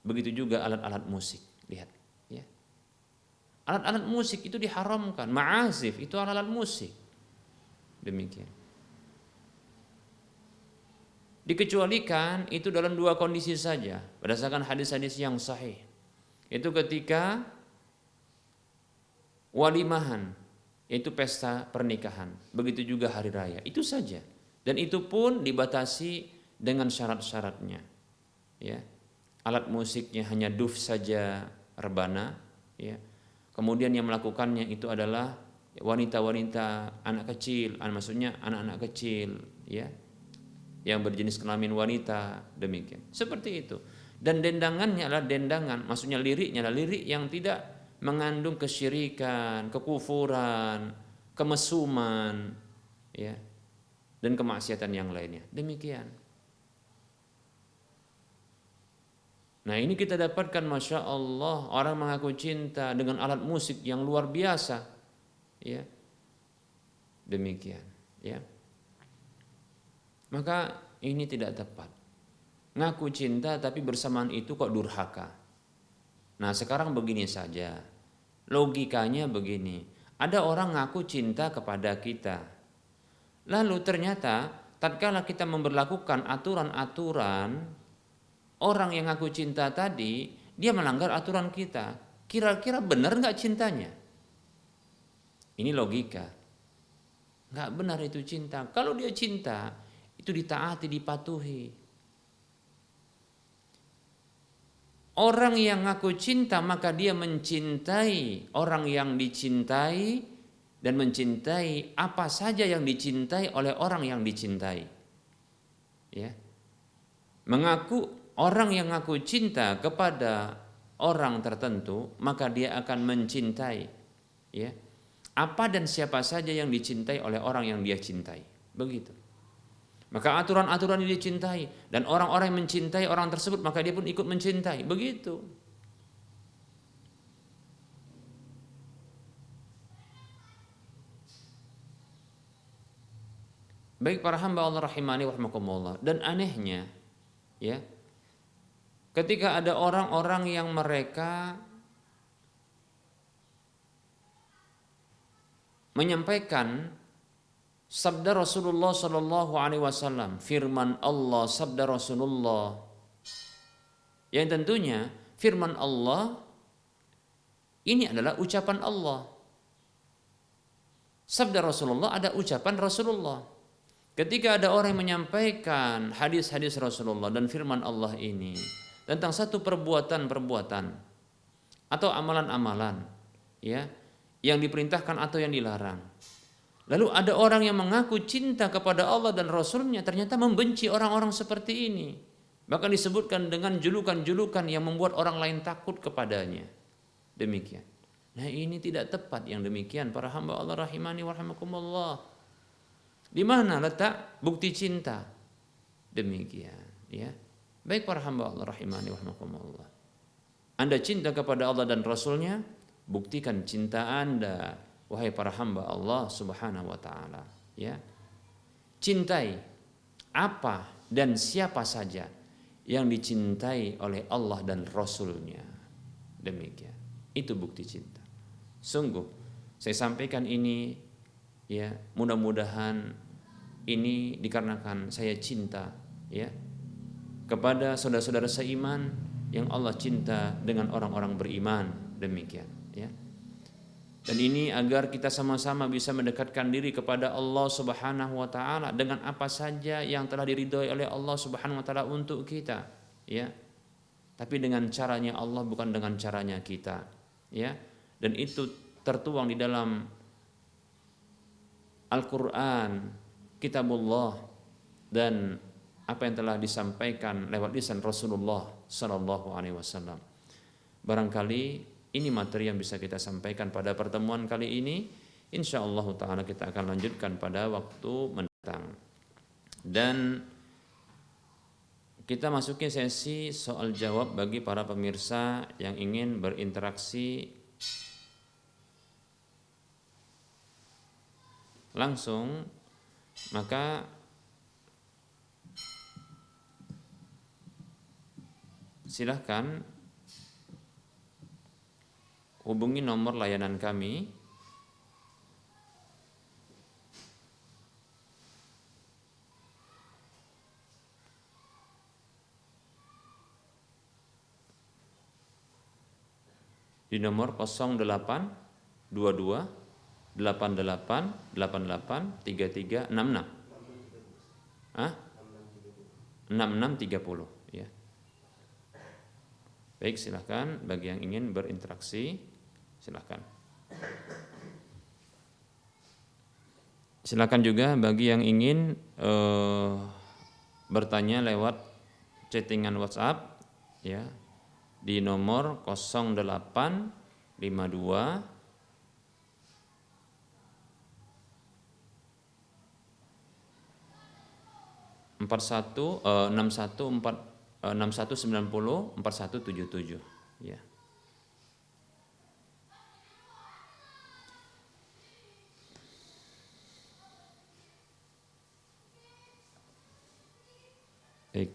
begitu juga alat-alat musik. Lihat, ya. Alat-alat musik itu diharamkan, ma'azif itu alat-alat musik. Demikian. Dikecualikan itu dalam dua kondisi saja, berdasarkan hadis-hadis yang sahih. Itu ketika walimahan, yaitu pesta pernikahan, begitu juga hari raya, itu saja. Dan itu pun dibatasi dengan syarat-syaratnya. Ya. Alat musiknya hanya duf saja, rebana, ya. Kemudian yang melakukannya itu adalah wanita-wanita, anak kecil, maksudnya anak-anak kecil, ya, yang berjenis kelamin wanita, demikian. Seperti itu. Dan dendangannya adalah dendangan, maksudnya liriknya adalah lirik yang tidak mengandung kesyirikan, kekufuran, kemesuman, ya, dan kemaksiatan yang lainnya. Demikian. Nah, ini kita dapatkan, masya Allah, orang mengaku cinta dengan alat musik yang luar biasa, ya. Demikian, ya. Maka ini tidak tepat. Ngaku cinta tapi bersamaan itu kok durhaka. Nah, sekarang begini saja. Logikanya begini. Ada orang ngaku cinta kepada kita. Lalu ternyata tatkala kita memberlakukan aturan-aturan, orang yang ngaku cinta tadi, dia melanggar aturan kita. Kira-kira benar nggak cintanya? Ini logika. Nggak benar itu cinta. Kalau dia cinta, itu ditaati, dipatuhi. Orang yang ngaku cinta maka dia mencintai orang yang dicintai dan mencintai apa saja yang dicintai oleh orang yang dicintai. Ya. Orang yang ngaku cinta kepada orang tertentu maka dia akan mencintai, ya, apa dan siapa saja yang dicintai oleh orang yang dia cintai. Begitu. Maka aturan-aturan ini dicintai dan orang-orang yang mencintai orang tersebut maka dia pun ikut mencintai. Begitu. Baik para hamba Allah rahimani wa rahimakumullah. Dan anehnya, ya, ketika ada orang-orang yang mereka menyampaikan sabda Rasulullah Sallallahu Alaihi Wasallam, firman Allah, sabda Rasulullah, yang tentunya firman Allah ini adalah ucapan Allah. Sabda Rasulullah ada ucapan Rasulullah. Ketika ada orang yang menyampaikan hadis-hadis Rasulullah dan firman Allah ini tentang satu perbuatan-perbuatan atau amalan-amalan, ya, yang diperintahkan atau yang dilarang, lalu ada orang yang mengaku cinta kepada Allah dan Rasulnya, ternyata membenci orang-orang seperti ini. Bahkan disebutkan dengan julukan-julukan yang membuat orang lain takut kepadanya. Demikian. Nah, ini tidak tepat yang demikian para hamba Allah rahimani wa rahimakumullah. Di mana letak bukti cinta? Demikian, ya. Baik para hamba Allah rahimani wa rahimakumullah. Anda cinta kepada Allah dan Rasulnya, buktikan cinta Anda, wahai para hamba Allah Subhanahu wa taala, ya. Cintai apa dan siapa saja yang dicintai oleh Allah dan Rasulnya. Demikian. Itu bukti cinta. Sungguh saya sampaikan ini, ya, mudah-mudahan ini dikarenakan saya cinta, ya, kepada saudara-saudara seiman yang Allah cinta dengan orang-orang beriman. Demikian, ya. Dan ini agar kita sama-sama bisa mendekatkan diri kepada Allah Subhanahu wa taala dengan apa saja yang telah diridhoi oleh Allah Subhanahu wa taala untuk kita, ya. Tapi dengan caranya Allah, bukan dengan caranya kita, ya. Dan itu tertuang di dalam Al-Qur'an, Kitabullah, dan apa yang telah disampaikan lewat lisan Rasulullah sallallahu alaihi wasallam. Barangkali ini materi yang bisa kita sampaikan pada pertemuan kali ini. Insyaallah taala kita akan lanjutkan pada waktu mendatang. Dan kita masuki sesi soal jawab bagi para pemirsa yang ingin berinteraksi langsung, maka silahkan hubungi nomor layanan kami di nomor 08 22 88 88 33 66. 6630, ya. Baik, silahkan bagi yang ingin berinteraksi, silahkan. Silakan juga bagi yang ingin bertanya lewat chattingan WhatsApp, ya, di nomor 0852 6190 4177, ya. Baik.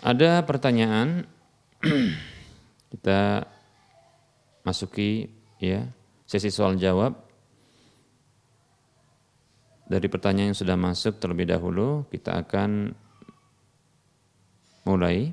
Ada pertanyaan, kita masuki, ya, sesi soal jawab. Dari pertanyaan yang sudah masuk terlebih dahulu, kita akan mulai.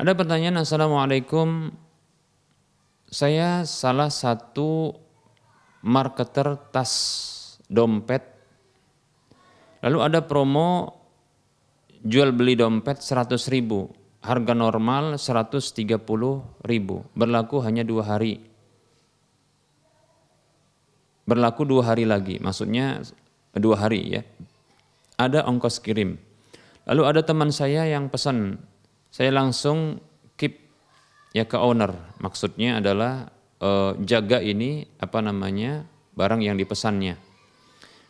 Ada pertanyaan, Assalamualaikum, saya salah satu marketer tas dompet, lalu ada promo jual beli dompet 100.000, harga normal 130.000, berlaku hanya 2 hari. Berlaku 2 hari lagi, maksudnya 2 hari, ya. Ada ongkos kirim. Lalu ada teman saya yang pesan, saya langsung keep, ya, ke owner. Maksudnya adalah jaga ini barang yang dipesannya.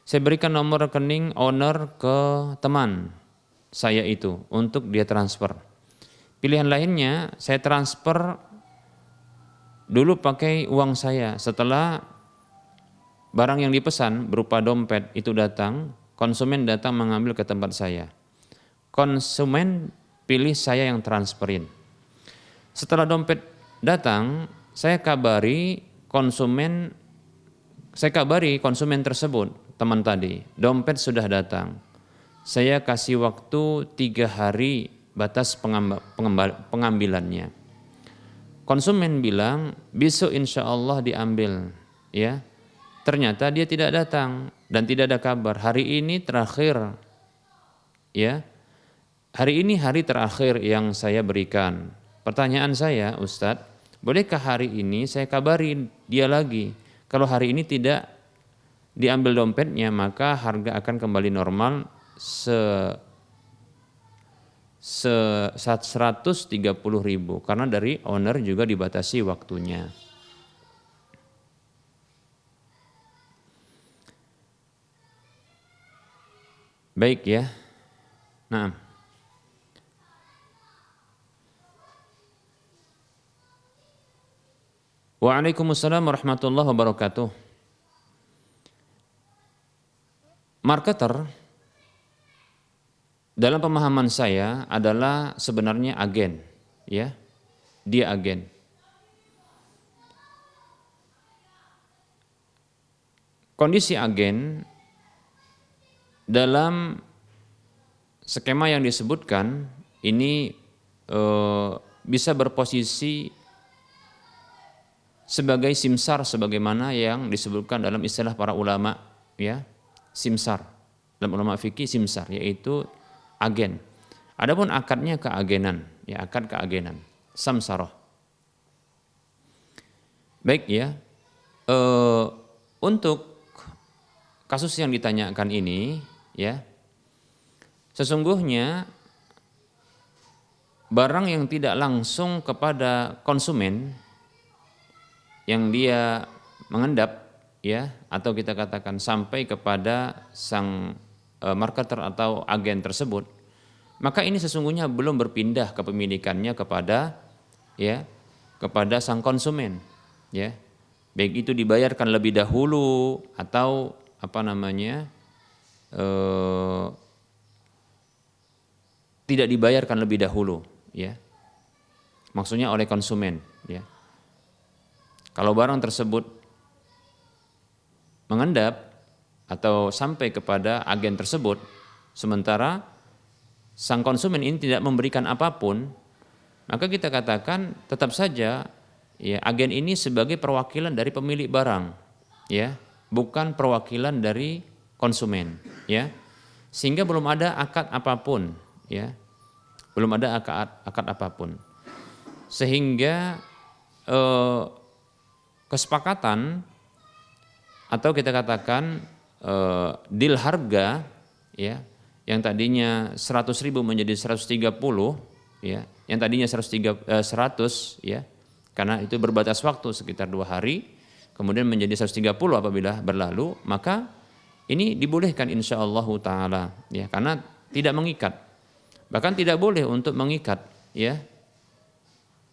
Saya berikan nomor rekening owner ke teman saya itu untuk dia transfer. Pilihan lainnya, saya transfer dulu pakai uang saya. Setelah barang yang dipesan berupa dompet itu datang, konsumen datang mengambil ke tempat saya. Konsumen pilih saya yang transferin. Setelah dompet datang, saya kabari konsumen tersebut, teman tadi, dompet sudah datang. Saya kasih waktu 3 hari batas pengambilannya. Konsumen bilang besok insya Allah diambil, ya. Ternyata dia tidak datang dan tidak ada kabar. Hari ini terakhir, ya. Hari ini hari terakhir yang saya berikan. Pertanyaan saya, Ustadz, bolehkah hari ini saya kabari dia lagi? Kalau hari ini tidak diambil dompetnya, maka harga akan kembali normal 130.000, karena dari owner juga dibatasi waktunya. Baik ya. Nah, Waalaikumsalam warahmatullahi wabarakatuh. Marketer dalam pemahaman saya adalah sebenarnya agen, ya. Dia agen. Kondisi agen dalam skema yang disebutkan ini bisa berposisi sebagai simsar sebagaimana yang disebutkan dalam istilah para ulama, ya. Simsar. Dalam ulama fikih simsar yaitu agen. Adapun akadnya keagenan, ya, akad keagenan, samsarah. Baik ya. Untuk kasus yang ditanyakan ini, ya, sesungguhnya barang yang tidak langsung kepada konsumen yang dia mengendap, ya, atau kita katakan sampai kepada sang marketer atau agen tersebut, maka ini sesungguhnya belum berpindah kepemilikannya kepada, ya, kepada sang konsumen, ya. Baik itu dibayarkan lebih dahulu atau tidak dibayarkan lebih dahulu, ya. Maksudnya oleh konsumen, ya. Kalau barang tersebut mengendap atau sampai kepada agen tersebut, sementara sang konsumen ini tidak memberikan apapun, maka kita katakan tetap saja, ya, agen ini sebagai perwakilan dari pemilik barang, ya, bukan perwakilan dari konsumen, ya. Sehingga belum ada akad apapun, ya. Belum ada akad apapun. Sehingga kesepakatan atau kita katakan deal harga, ya, yang tadinya 100.000 menjadi 130, ya, yang tadinya 100, ya, karena itu berbatas waktu sekitar 2 hari, kemudian menjadi 130 apabila berlalu, maka ini dibolehkan insyaallah taala, ya, karena tidak mengikat. Bahkan tidak boleh untuk mengikat, ya.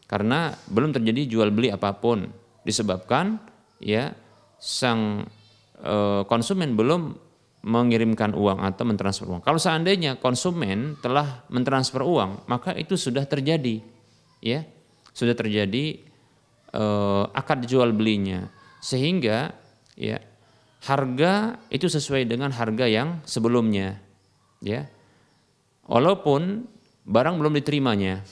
Karena belum terjadi jual beli apapun, disebabkan, ya, sang konsumen belum mengirimkan uang atau mentransfer uang. Kalau seandainya konsumen telah mentransfer uang, maka itu sudah terjadi, ya, sudah terjadi akad jual belinya, sehingga, ya, harga itu sesuai dengan harga yang sebelumnya, ya, walaupun barang belum diterimanya,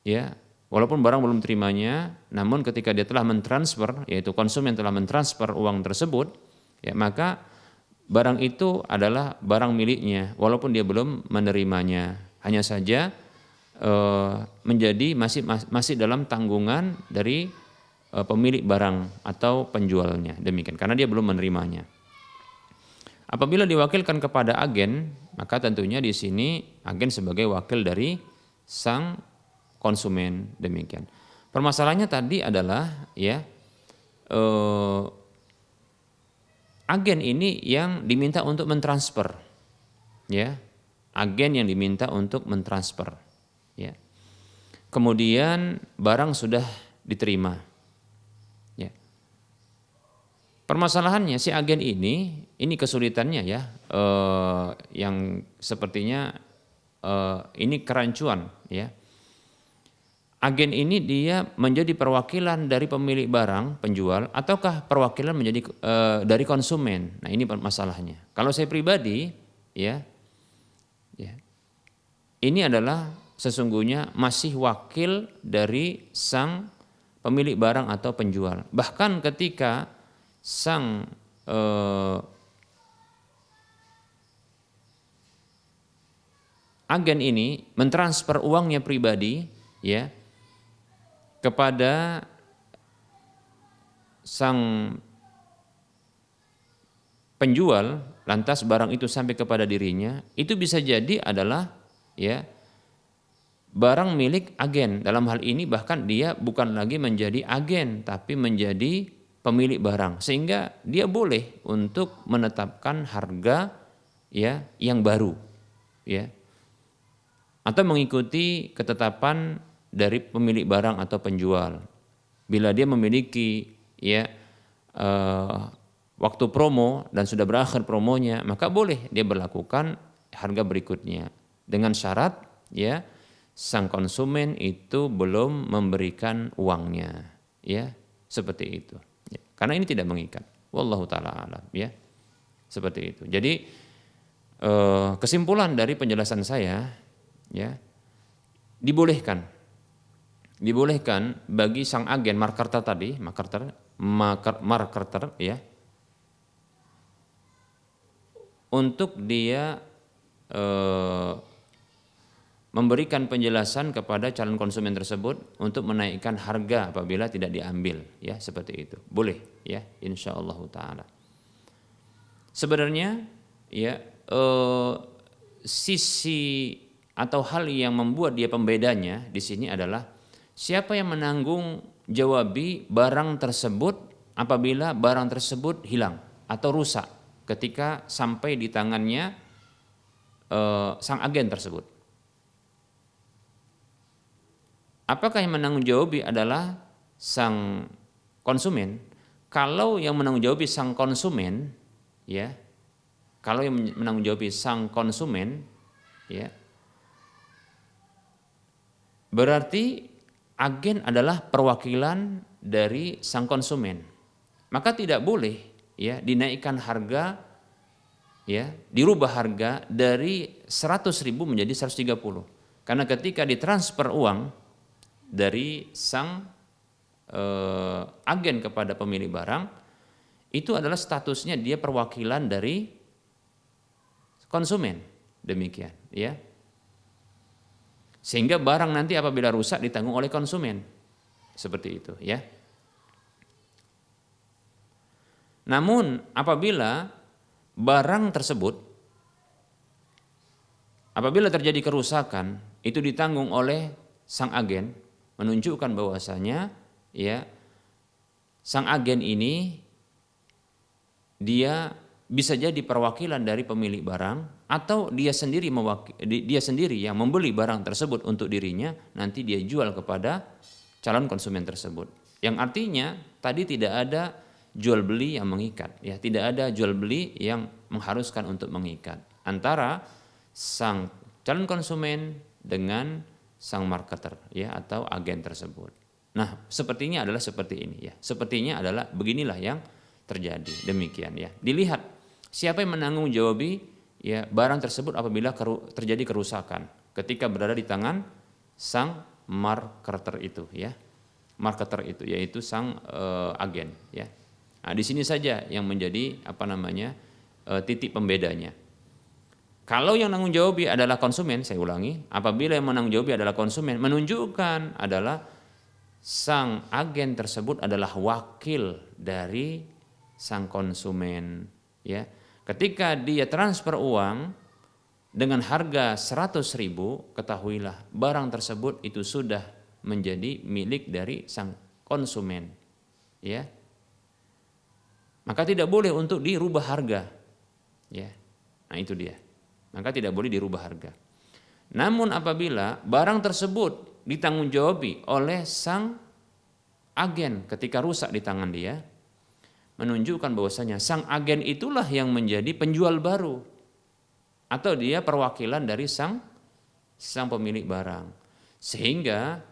ya. Walaupun barang belum terimanya, namun ketika dia telah mentransfer, yaitu konsumen telah mentransfer uang tersebut, ya, maka barang itu adalah barang miliknya, walaupun dia belum menerimanya. Hanya saja menjadi masih dalam tanggungan dari pemilik barang atau penjualnya, demikian, karena dia belum menerimanya. Apabila diwakilkan kepada agen, maka tentunya di sini agen sebagai wakil dari sang konsumen, demikian. Permasalahannya tadi adalah, ya, agen ini yang diminta untuk mentransfer, ya, agen yang diminta untuk mentransfer, ya. Kemudian barang sudah diterima, ya. Permasalahannya si agen ini kesulitannya, ya, yang sepertinya ini kerancuan, ya. Agen ini dia menjadi perwakilan dari pemilik barang, penjual, ataukah perwakilan menjadi dari konsumen. Nah, ini masalahnya. Kalau saya pribadi, ya, ini adalah sesungguhnya masih wakil dari sang pemilik barang atau penjual. Bahkan ketika sang agen ini mentransfer uangnya pribadi, ya, kepada sang penjual, lantas barang itu sampai kepada dirinya, itu bisa jadi adalah, ya, barang milik agen. Dalam hal ini bahkan dia bukan lagi menjadi agen tapi menjadi pemilik barang, sehingga dia boleh untuk menetapkan harga ya yang baru, ya, atau mengikuti ketetapan dari pemilik barang atau penjual. Bila dia memiliki ya waktu promo dan sudah berakhir promonya, maka boleh dia berlakukan harga berikutnya dengan syarat ya sang konsumen itu belum memberikan uangnya, ya seperti itu. Ya, karena ini tidak mengikat. Wallahu taala alam, ya seperti itu. Jadi kesimpulan dari penjelasan saya, ya dibolehkan bagi sang agen marketer tadi, marketer ya, untuk dia memberikan penjelasan kepada calon konsumen tersebut untuk menaikkan harga apabila tidak diambil, ya seperti itu. Boleh, ya insyaallah taala. Sebenarnya ya sisi atau hal yang membuat dia pembedanya di sini adalah siapa yang menanggung jawabi barang tersebut apabila barang tersebut hilang atau rusak ketika sampai di tangannya sang agen tersebut. Apakah yang menanggung jawabi adalah sang konsumen? Kalau yang menanggung jawabi sang konsumen, ya, kalau yang menanggung jawabi sang konsumen, ya, berarti agen adalah perwakilan dari sang konsumen. Maka tidak boleh ya dinaikkan harga, ya, dirubah harga dari 100.000 menjadi 130. Karena ketika ditransfer uang dari sang agen kepada pemilik barang, itu adalah statusnya dia perwakilan dari konsumen, demikian, ya. Sehingga barang nanti apabila rusak ditanggung oleh konsumen, seperti itu, ya. Namun apabila barang tersebut, apabila terjadi kerusakan, itu ditanggung oleh sang agen, menunjukkan bahwasanya ya sang agen ini dia bisa jadi perwakilan dari pemilik barang atau dia sendiri yang membeli barang tersebut untuk dirinya, nanti dia jual kepada calon konsumen tersebut. Yang artinya tadi tidak ada jual beli yang mengikat, ya tidak ada jual beli yang mengharuskan untuk mengikat antara sang calon konsumen dengan sang marketer, ya atau agen tersebut. Nah, sepertinya adalah seperti ini, ya. Sepertinya adalah beginilah yang terjadi. Demikian, ya. Dilihat siapa yang menanggung jawabi ya barang tersebut apabila terjadi kerusakan ketika berada di tangan sang marketer itu, ya. Marketer itu yaitu sang agen, ya. Nah, di sini saja yang menjadi titik pembedanya. Kalau yang menanggung jawab adalah konsumen, saya ulangi, apabila yang menanggung jawab adalah konsumen, menunjukkan adalah sang agen tersebut adalah wakil dari sang konsumen, ya. Ketika dia transfer uang dengan harga 100.000, ketahuilah barang tersebut itu sudah menjadi milik dari sang konsumen, ya. Maka tidak boleh untuk dirubah harga, ya. Nah, itu dia. Maka tidak boleh dirubah harga. Namun apabila barang tersebut ditanggung-jawabi oleh sang agen ketika rusak di tangan dia, menunjukkan bahwasanya sang agen itulah yang menjadi penjual baru atau dia perwakilan dari sang pemilik barang. Sehingga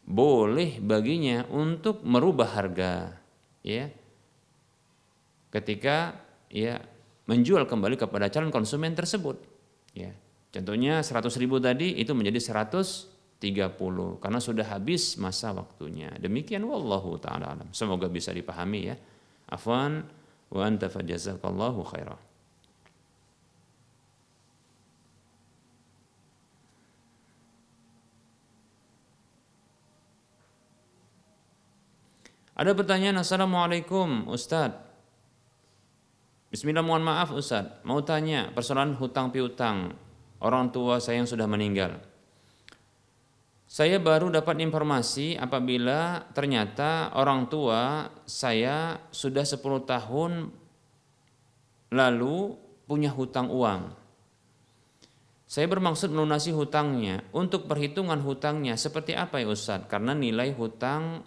boleh baginya untuk merubah harga, ya. Ketika ya menjual kembali kepada calon konsumen tersebut. Ya, contohnya 100.000 tadi itu menjadi 130 karena sudah habis masa waktunya. Demikian wallahu taala alam. Semoga bisa dipahami, ya. Afwan wa anta fajazakallahu khairah. Ada pertanyaan, Assalamualaikum Ustadz. Bismillah, mohon maaf Ustadz, mau tanya persoalan hutang piutang orang tua saya yang sudah meninggal. Saya baru dapat informasi apabila ternyata orang tua saya sudah 10 tahun lalu punya hutang uang Saya bermaksud melunasi hutangnya. Untuk perhitungan hutangnya seperti apa ya Ustadz? Karena nilai hutang,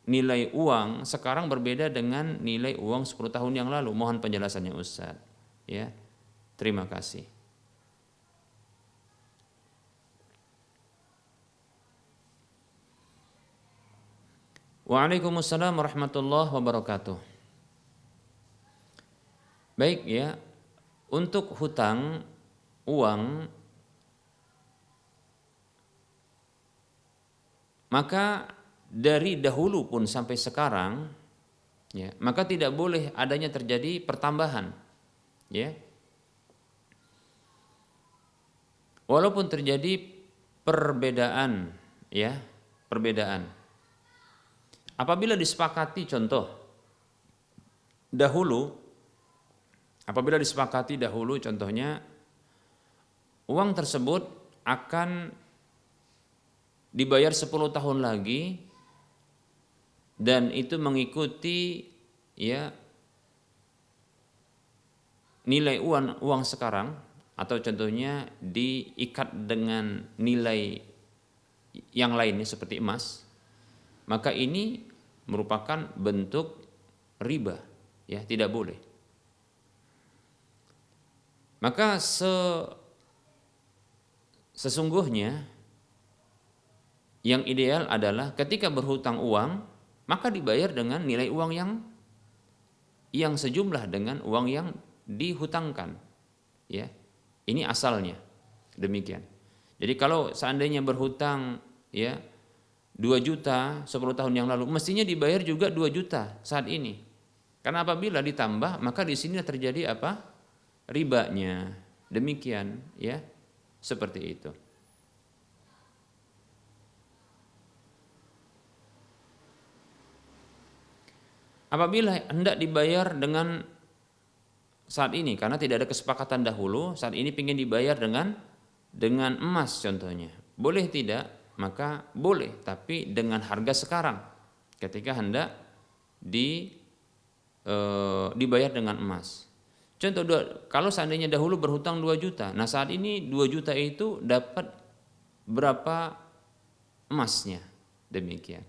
nilai uang sekarang berbeda dengan nilai uang 10 tahun yang lalu. Mohon penjelasannya Ustadz. Ya, terima kasih. Waalaikumsalam warahmatullahi wabarakatuh. Baik ya, untuk hutang uang maka dari dahulu pun sampai sekarang ya, maka tidak boleh adanya terjadi pertambahan ya. Walaupun terjadi perbedaan ya, perbedaan. Apabila disepakati contohnya uang tersebut akan dibayar 10 tahun lagi dan itu mengikuti ya nilai uang sekarang, atau contohnya diikat dengan nilai yang lainnya seperti emas, maka ini merupakan bentuk riba, ya tidak boleh. Maka sesungguhnya yang ideal adalah ketika berhutang uang maka dibayar dengan nilai uang yang sejumlah dengan uang yang dihutangkan, ya. Ini asalnya demikian. Jadi kalau seandainya berhutang ya 2 juta 10 tahun yang lalu, mestinya dibayar juga 2 juta saat ini. Karena apabila ditambah, maka di sini terjadi apa? Ribanya. Demikian, ya. Seperti itu. Apabila hendak dibayar dengan saat ini, karena tidak ada kesepakatan dahulu, saat ini ingin dibayar dengan emas contohnya. Boleh tidak? Maka boleh, tapi dengan harga sekarang ketika hendak dibayar dengan emas. Contoh, kalau seandainya dahulu berhutang 2 juta, nah saat ini 2 juta itu dapat berapa emasnya? Demikian.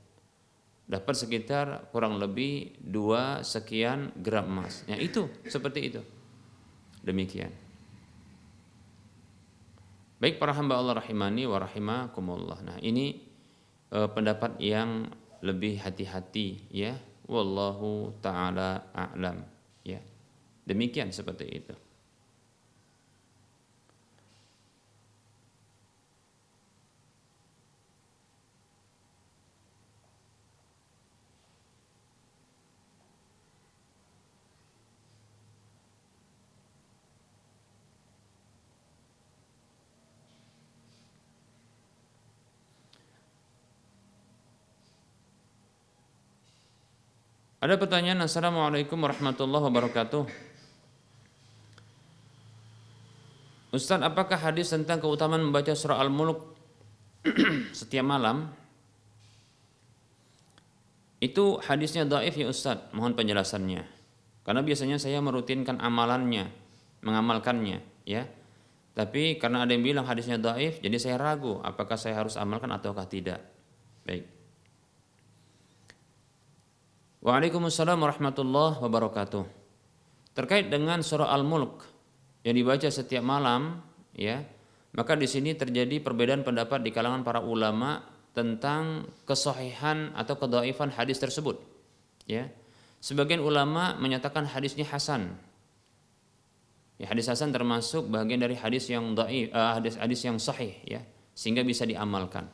Dapat sekitar kurang lebih 2 sekian gram emas. Ya itu, seperti itu. Demikian. Baik para hamba Allah rahimani wa rahimakumullah. Nah, ini pendapat yang lebih hati-hati ya. Wallahu taala a'lam ya. Demikian seperti itu. Ada pertanyaan, Assalamualaikum warahmatullahi wabarakatuh. Ustaz, apakah hadis tentang keutamaan membaca surah Al-Mulk setiap malam itu hadisnya dhaif ya Ustaz? Mohon penjelasannya. Karena biasanya saya merutinkan mengamalkannya ya. Tapi karena ada yang bilang hadisnya dhaif, jadi saya ragu apakah saya harus amalkan ataukah tidak. Baik. Waalaikumsalam warahmatullahi wabarakatuh. Terkait dengan surah Al-Mulk yang dibaca setiap malam, ya, maka di sini terjadi perbedaan pendapat di kalangan para ulama tentang kesahihan atau kedhaifan hadis tersebut. Ya, sebagian ulama menyatakan hadisnya hasan. Ya, hadis hasan termasuk bagian dari hadis yang dhaif, hadis yang sahih, ya, sehingga bisa diamalkan.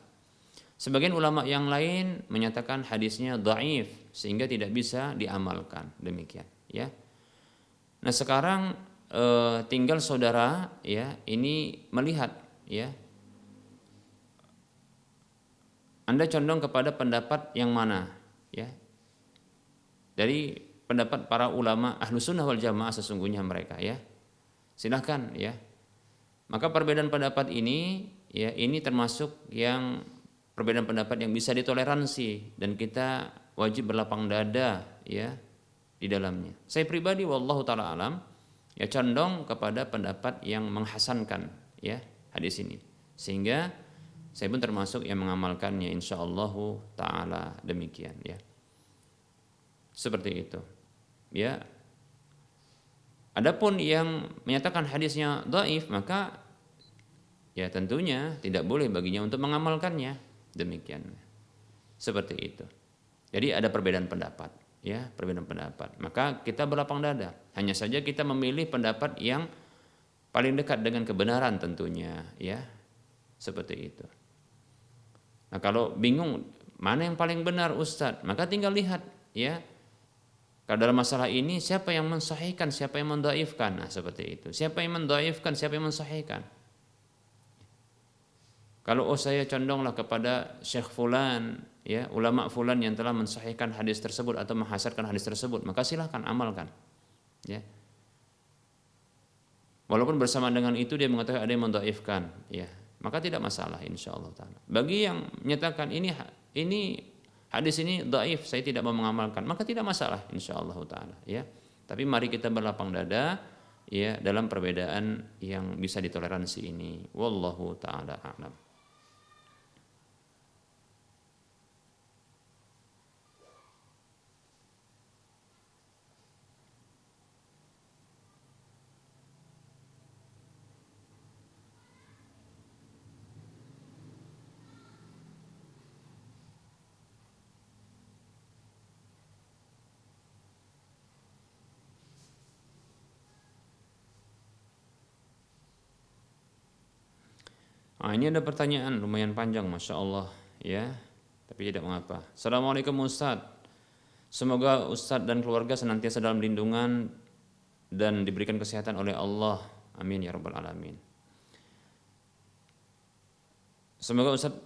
Sebagian ulama yang lain menyatakan hadisnya dhaif sehingga tidak bisa diamalkan, demikian ya. Nah, sekarang tinggal saudara ya ini melihat ya. Anda condong kepada pendapat yang mana ya? Dari pendapat para ulama Ahlus Sunnah wal Jamaah sesungguhnya mereka ya. Silahkan ya. Maka perbedaan pendapat ini ya ini termasuk yang perbedaan pendapat yang bisa ditoleransi dan kita wajib berlapang dada ya di dalamnya. Saya pribadi wallahu taala alam ya condong kepada pendapat yang menghasankan ya hadis ini. Sehingga saya pun termasuk yang mengamalkannya insyaallah taala demikian ya. Seperti itu. Ya. Adapun yang menyatakan hadisnya dhaif, maka ya tentunya tidak boleh baginya untuk mengamalkannya. Demikian. Seperti itu. Jadi ada perbedaan pendapat, ya, perbedaan pendapat. Maka kita berlapang dada. Hanya saja kita memilih pendapat yang paling dekat dengan kebenaran tentunya, ya. Seperti itu. Nah, kalau bingung mana yang paling benar Ustadz, maka tinggal lihat, ya. Kalau dalam masalah ini siapa yang mensahihkan, siapa yang mendhaifkan, nah seperti itu. Siapa yang mendhaifkan, siapa yang mensahihkan. Kalau saya condonglah kepada Syekh Fulan, ya, ulama Fulan yang telah mensahihkan hadis tersebut atau menghasankan hadis tersebut, maka silahkan amalkan, ya. Walaupun bersama dengan itu dia mengatakan ada yang mendhaifkan, ya, maka tidak masalah insyaallah taala. Bagi yang menyatakan ini hadis ini dhaif, saya tidak mau mengamalkan, maka tidak masalah insyaallah taala, ya. Tapi mari kita berlapang dada, ya, dalam perbedaan yang bisa ditoleransi ini. Wallahu taala a'lam. Nah, ini ada pertanyaan lumayan panjang, masya Allah, ya, tapi tidak mengapa. Assalamualaikum Ustadz, semoga Ustadz dan keluarga senantiasa dalam lindungan dan diberikan kesehatan oleh Allah, amin ya rabbal alamin. Semoga Ustadz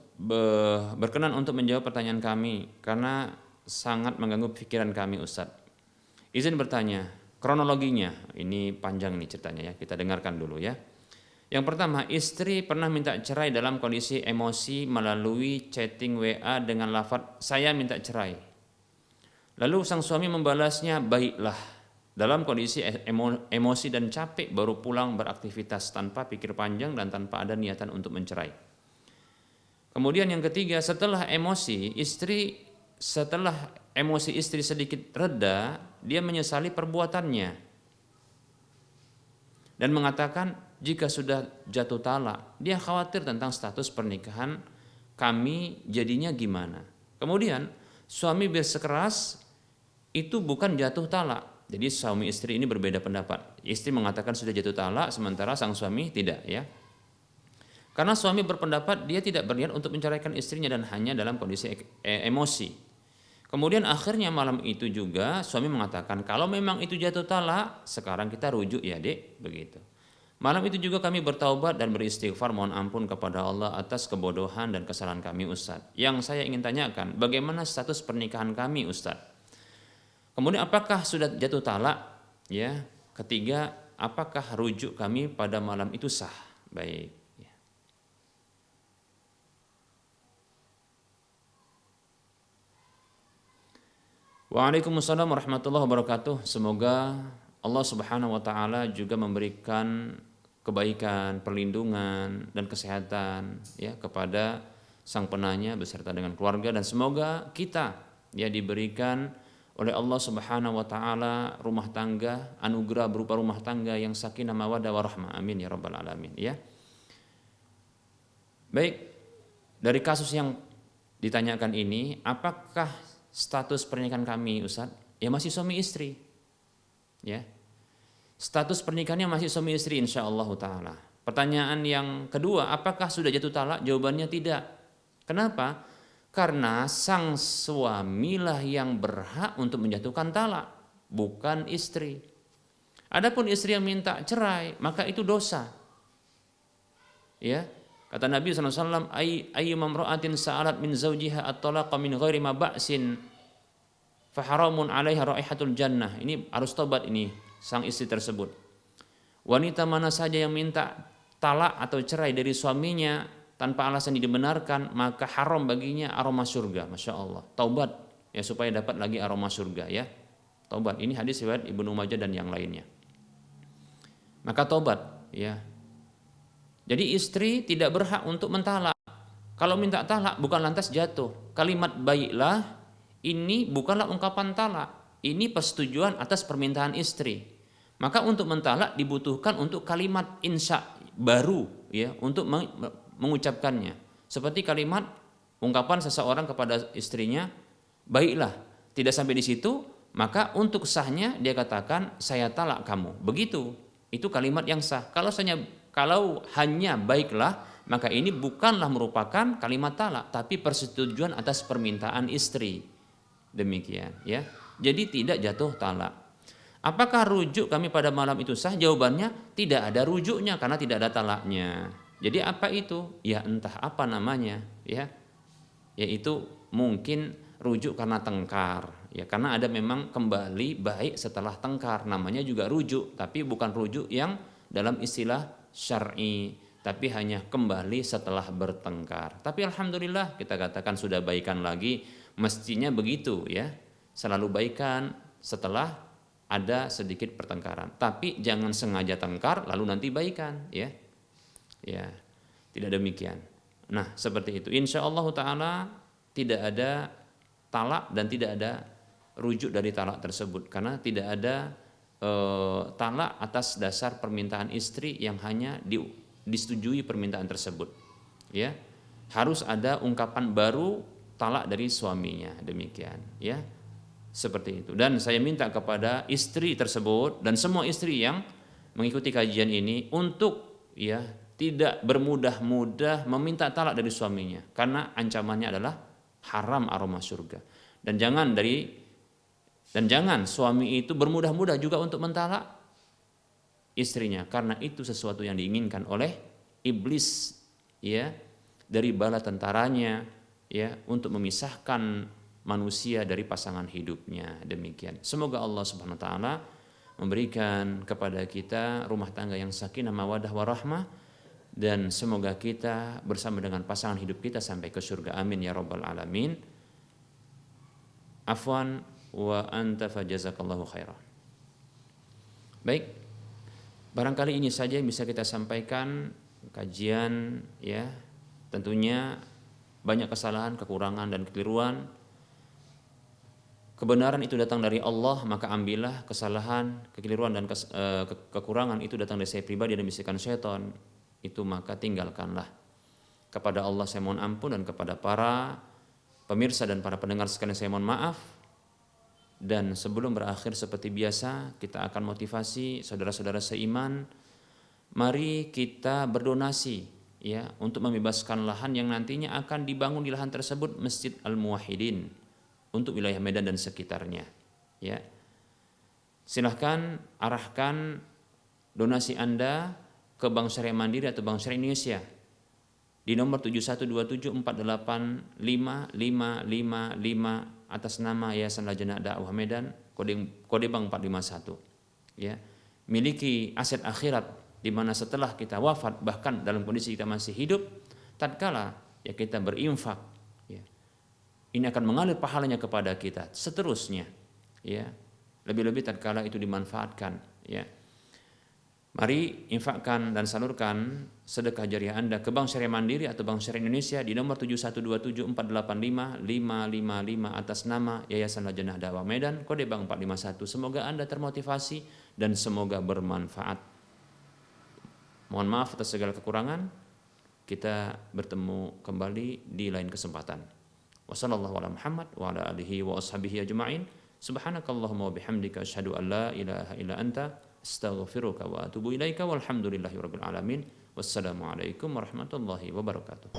berkenan untuk menjawab pertanyaan kami karena sangat mengganggu pikiran kami Ustadz. Izin bertanya, kronologinya ini panjang nih ceritanya, ya, kita dengarkan dulu, ya. Yang pertama, istri pernah minta cerai dalam kondisi emosi melalui chatting WA dengan lafaz saya minta cerai. Lalu sang suami membalasnya baiklah dalam kondisi emosi dan capek baru pulang beraktivitas tanpa pikir panjang dan tanpa ada niatan untuk mencerai. Kemudian yang ketiga, setelah emosi istri sedikit reda, dia menyesali perbuatannya dan mengatakan jika sudah jatuh talak, dia khawatir tentang status pernikahan kami jadinya gimana. Kemudian suami bersikeras itu bukan jatuh talak. Jadi suami istri ini berbeda pendapat. Istri mengatakan sudah jatuh talak, sementara sang suami tidak, ya. Karena suami berpendapat dia tidak berniat untuk menceraikan istrinya dan hanya dalam kondisi emosi. Kemudian akhirnya malam itu juga suami mengatakan kalau memang itu jatuh talak, sekarang kita rujuk ya dek, begitu. Malam itu juga kami bertaubat dan beristighfar mohon ampun kepada Allah atas kebodohan dan kesalahan kami Ustadz. Yang saya ingin tanyakan, bagaimana status pernikahan kami Ustadz? Kemudian apakah sudah jatuh talak? Ya. Ketiga, apakah rujuk kami pada malam itu sah? Baik. Ya. Waalaikumsalam warahmatullahi wabarakatuh. Semoga Allah Subhanahu wa taala juga memberikan kebaikan, perlindungan dan kesehatan, ya, kepada sang penanya beserta dengan keluarga, dan semoga kita, ya, diberikan oleh Allah Subhanahu wa taala rumah tangga, anugerah berupa rumah tangga yang sakinah mawaddah warahmah. Amin ya rabbal alamin, ya. Baik, dari kasus yang ditanyakan ini, apakah status pernikahan kami Ustaz? Ya masih suami istri. Ya. Status pernikahannya masih suami istri insyaallah ta'ala. Pertanyaan yang kedua, apakah sudah jatuh talak? Jawabannya tidak. Kenapa? Karena sang suamilah yang berhak untuk menjatuhkan talak, bukan istri. Adapun istri yang minta cerai, maka itu dosa. Ya, kata Nabi SAW, ayyuma imra'atin sa'alat min zawjiha at-talaqa min ghairi ma ba'sin faharamun 'alaiha raihatul jannah. Ini harus tobat ini sang istri tersebut. Wanita mana saja yang minta talak atau cerai dari suaminya tanpa alasan dibenarkan, maka haram baginya aroma surga. Masya Allah. Taubat ya supaya dapat lagi aroma surga, ya. Taubat. Ini hadis riwayat Ibnu Majah dan yang lainnya. Maka taubat, ya. Jadi istri tidak berhak untuk mentalak. Kalau minta talak bukan lantas jatuh. Kalimat baiklah ini bukanlah ungkapan talak. Ini persetujuan atas permintaan istri. Maka untuk mentalak dibutuhkan untuk kalimat insya baru ya untuk mengucapkannya. Seperti kalimat ungkapan seseorang kepada istrinya, baiklah. Tidak sampai di situ, maka untuk sahnya dia katakan saya talak kamu. Begitu. Itu kalimat yang sah. Kalau hanya baiklah, maka ini bukanlah merupakan kalimat talak, tapi persetujuan atas permintaan istri. Demikian ya. Jadi tidak jatuh talak. Apakah rujuk kami pada malam itu sah? Jawabannya tidak ada rujuknya karena tidak ada talaknya. Jadi apa itu? Ya entah apa namanya ya. Yaitu mungkin rujuk karena tengkar ya, karena ada memang kembali baik setelah tengkar, namanya juga rujuk, tapi bukan rujuk yang dalam istilah syar'i, tapi hanya kembali setelah bertengkar. Tapi alhamdulillah kita katakan sudah baikan lagi, mestinya begitu ya, selalu baikan setelah ada sedikit pertengkaran, tapi jangan sengaja tengkar lalu nanti baikan ya. Ya, tidak demikian. Nah, seperti itu. Insyaallah taala tidak ada talak dan tidak ada rujuk dari talak tersebut karena tidak ada talak atas dasar permintaan istri yang hanya disetujui permintaan tersebut. Ya. Harus ada ungkapan baru talak dari suaminya, demikian, ya. Seperti itu. Dan saya minta kepada istri tersebut dan semua istri yang mengikuti kajian ini untuk ya tidak bermudah-mudah meminta talak dari suaminya karena ancamannya adalah haram aroma surga. Dan jangan suami itu bermudah-mudah juga untuk mentalak istrinya karena itu sesuatu yang diinginkan oleh iblis ya dari bala tentaranya ya untuk memisahkan manusia dari pasangan hidupnya. Demikian. Semoga Allah Subhanahu wa taala memberikan kepada kita rumah tangga yang sakinah mawaddah warahmah dan semoga kita bersama dengan pasangan hidup kita sampai ke surga. Amin ya rabbal alamin. Afwan wa anta fajazakallahu khairan. Baik. Barangkali ini saja yang bisa kita sampaikan kajian ya. Tentunya banyak kesalahan, kekurangan dan kekeliruan. Kebenaran itu datang dari Allah, maka ambillah. Kesalahan, kekeliruan dan kekurangan itu datang dari saya pribadi dan bisikan syaitan, itu maka tinggalkanlah. Kepada Allah saya mohon ampun dan kepada para pemirsa dan para pendengar sekalian saya mohon maaf. Dan sebelum berakhir seperti biasa kita akan motivasi saudara-saudara seiman, mari kita berdonasi ya untuk membebaskan lahan yang nantinya akan dibangun di lahan tersebut Masjid Al-Muwahhidin untuk wilayah Medan dan sekitarnya ya. Silahkan arahkan donasi Anda ke Bank Syariah Mandiri atau Bank Syariah Indonesia di nomor 7127488555 atas nama Yayasan Lajnah Dakwah Medan, kode bank 451 ya. Miliki aset akhirat di mana setelah kita wafat bahkan dalam kondisi kita masih hidup tatkala ya kita berinfak ya, ini akan mengalir pahalanya kepada kita seterusnya ya, lebih-lebih tatkala itu dimanfaatkan ya. Mari infakkan dan salurkan sedekah jariah Anda ke Bank Syariah Mandiri atau Bank Syariah Indonesia di nomor 7127485555 atas nama Yayasan Lajnah Dakwah Medan, kode bank 451. Semoga Anda termotivasi dan semoga bermanfaat. Mohon maaf atas segala kekurangan. Kita bertemu kembali di lain kesempatan. Wassallallahu ala Muhammad wa ala alihi wa ashabihi ajma'in. Subhanakallahumma wa bihamdika asyhadu an la ilaha illa anta astaghfiruka wa atubu ilaika walhamdulillahi rabbil alamin. Wassalamualaikum warahmatullahi wabarakatuh.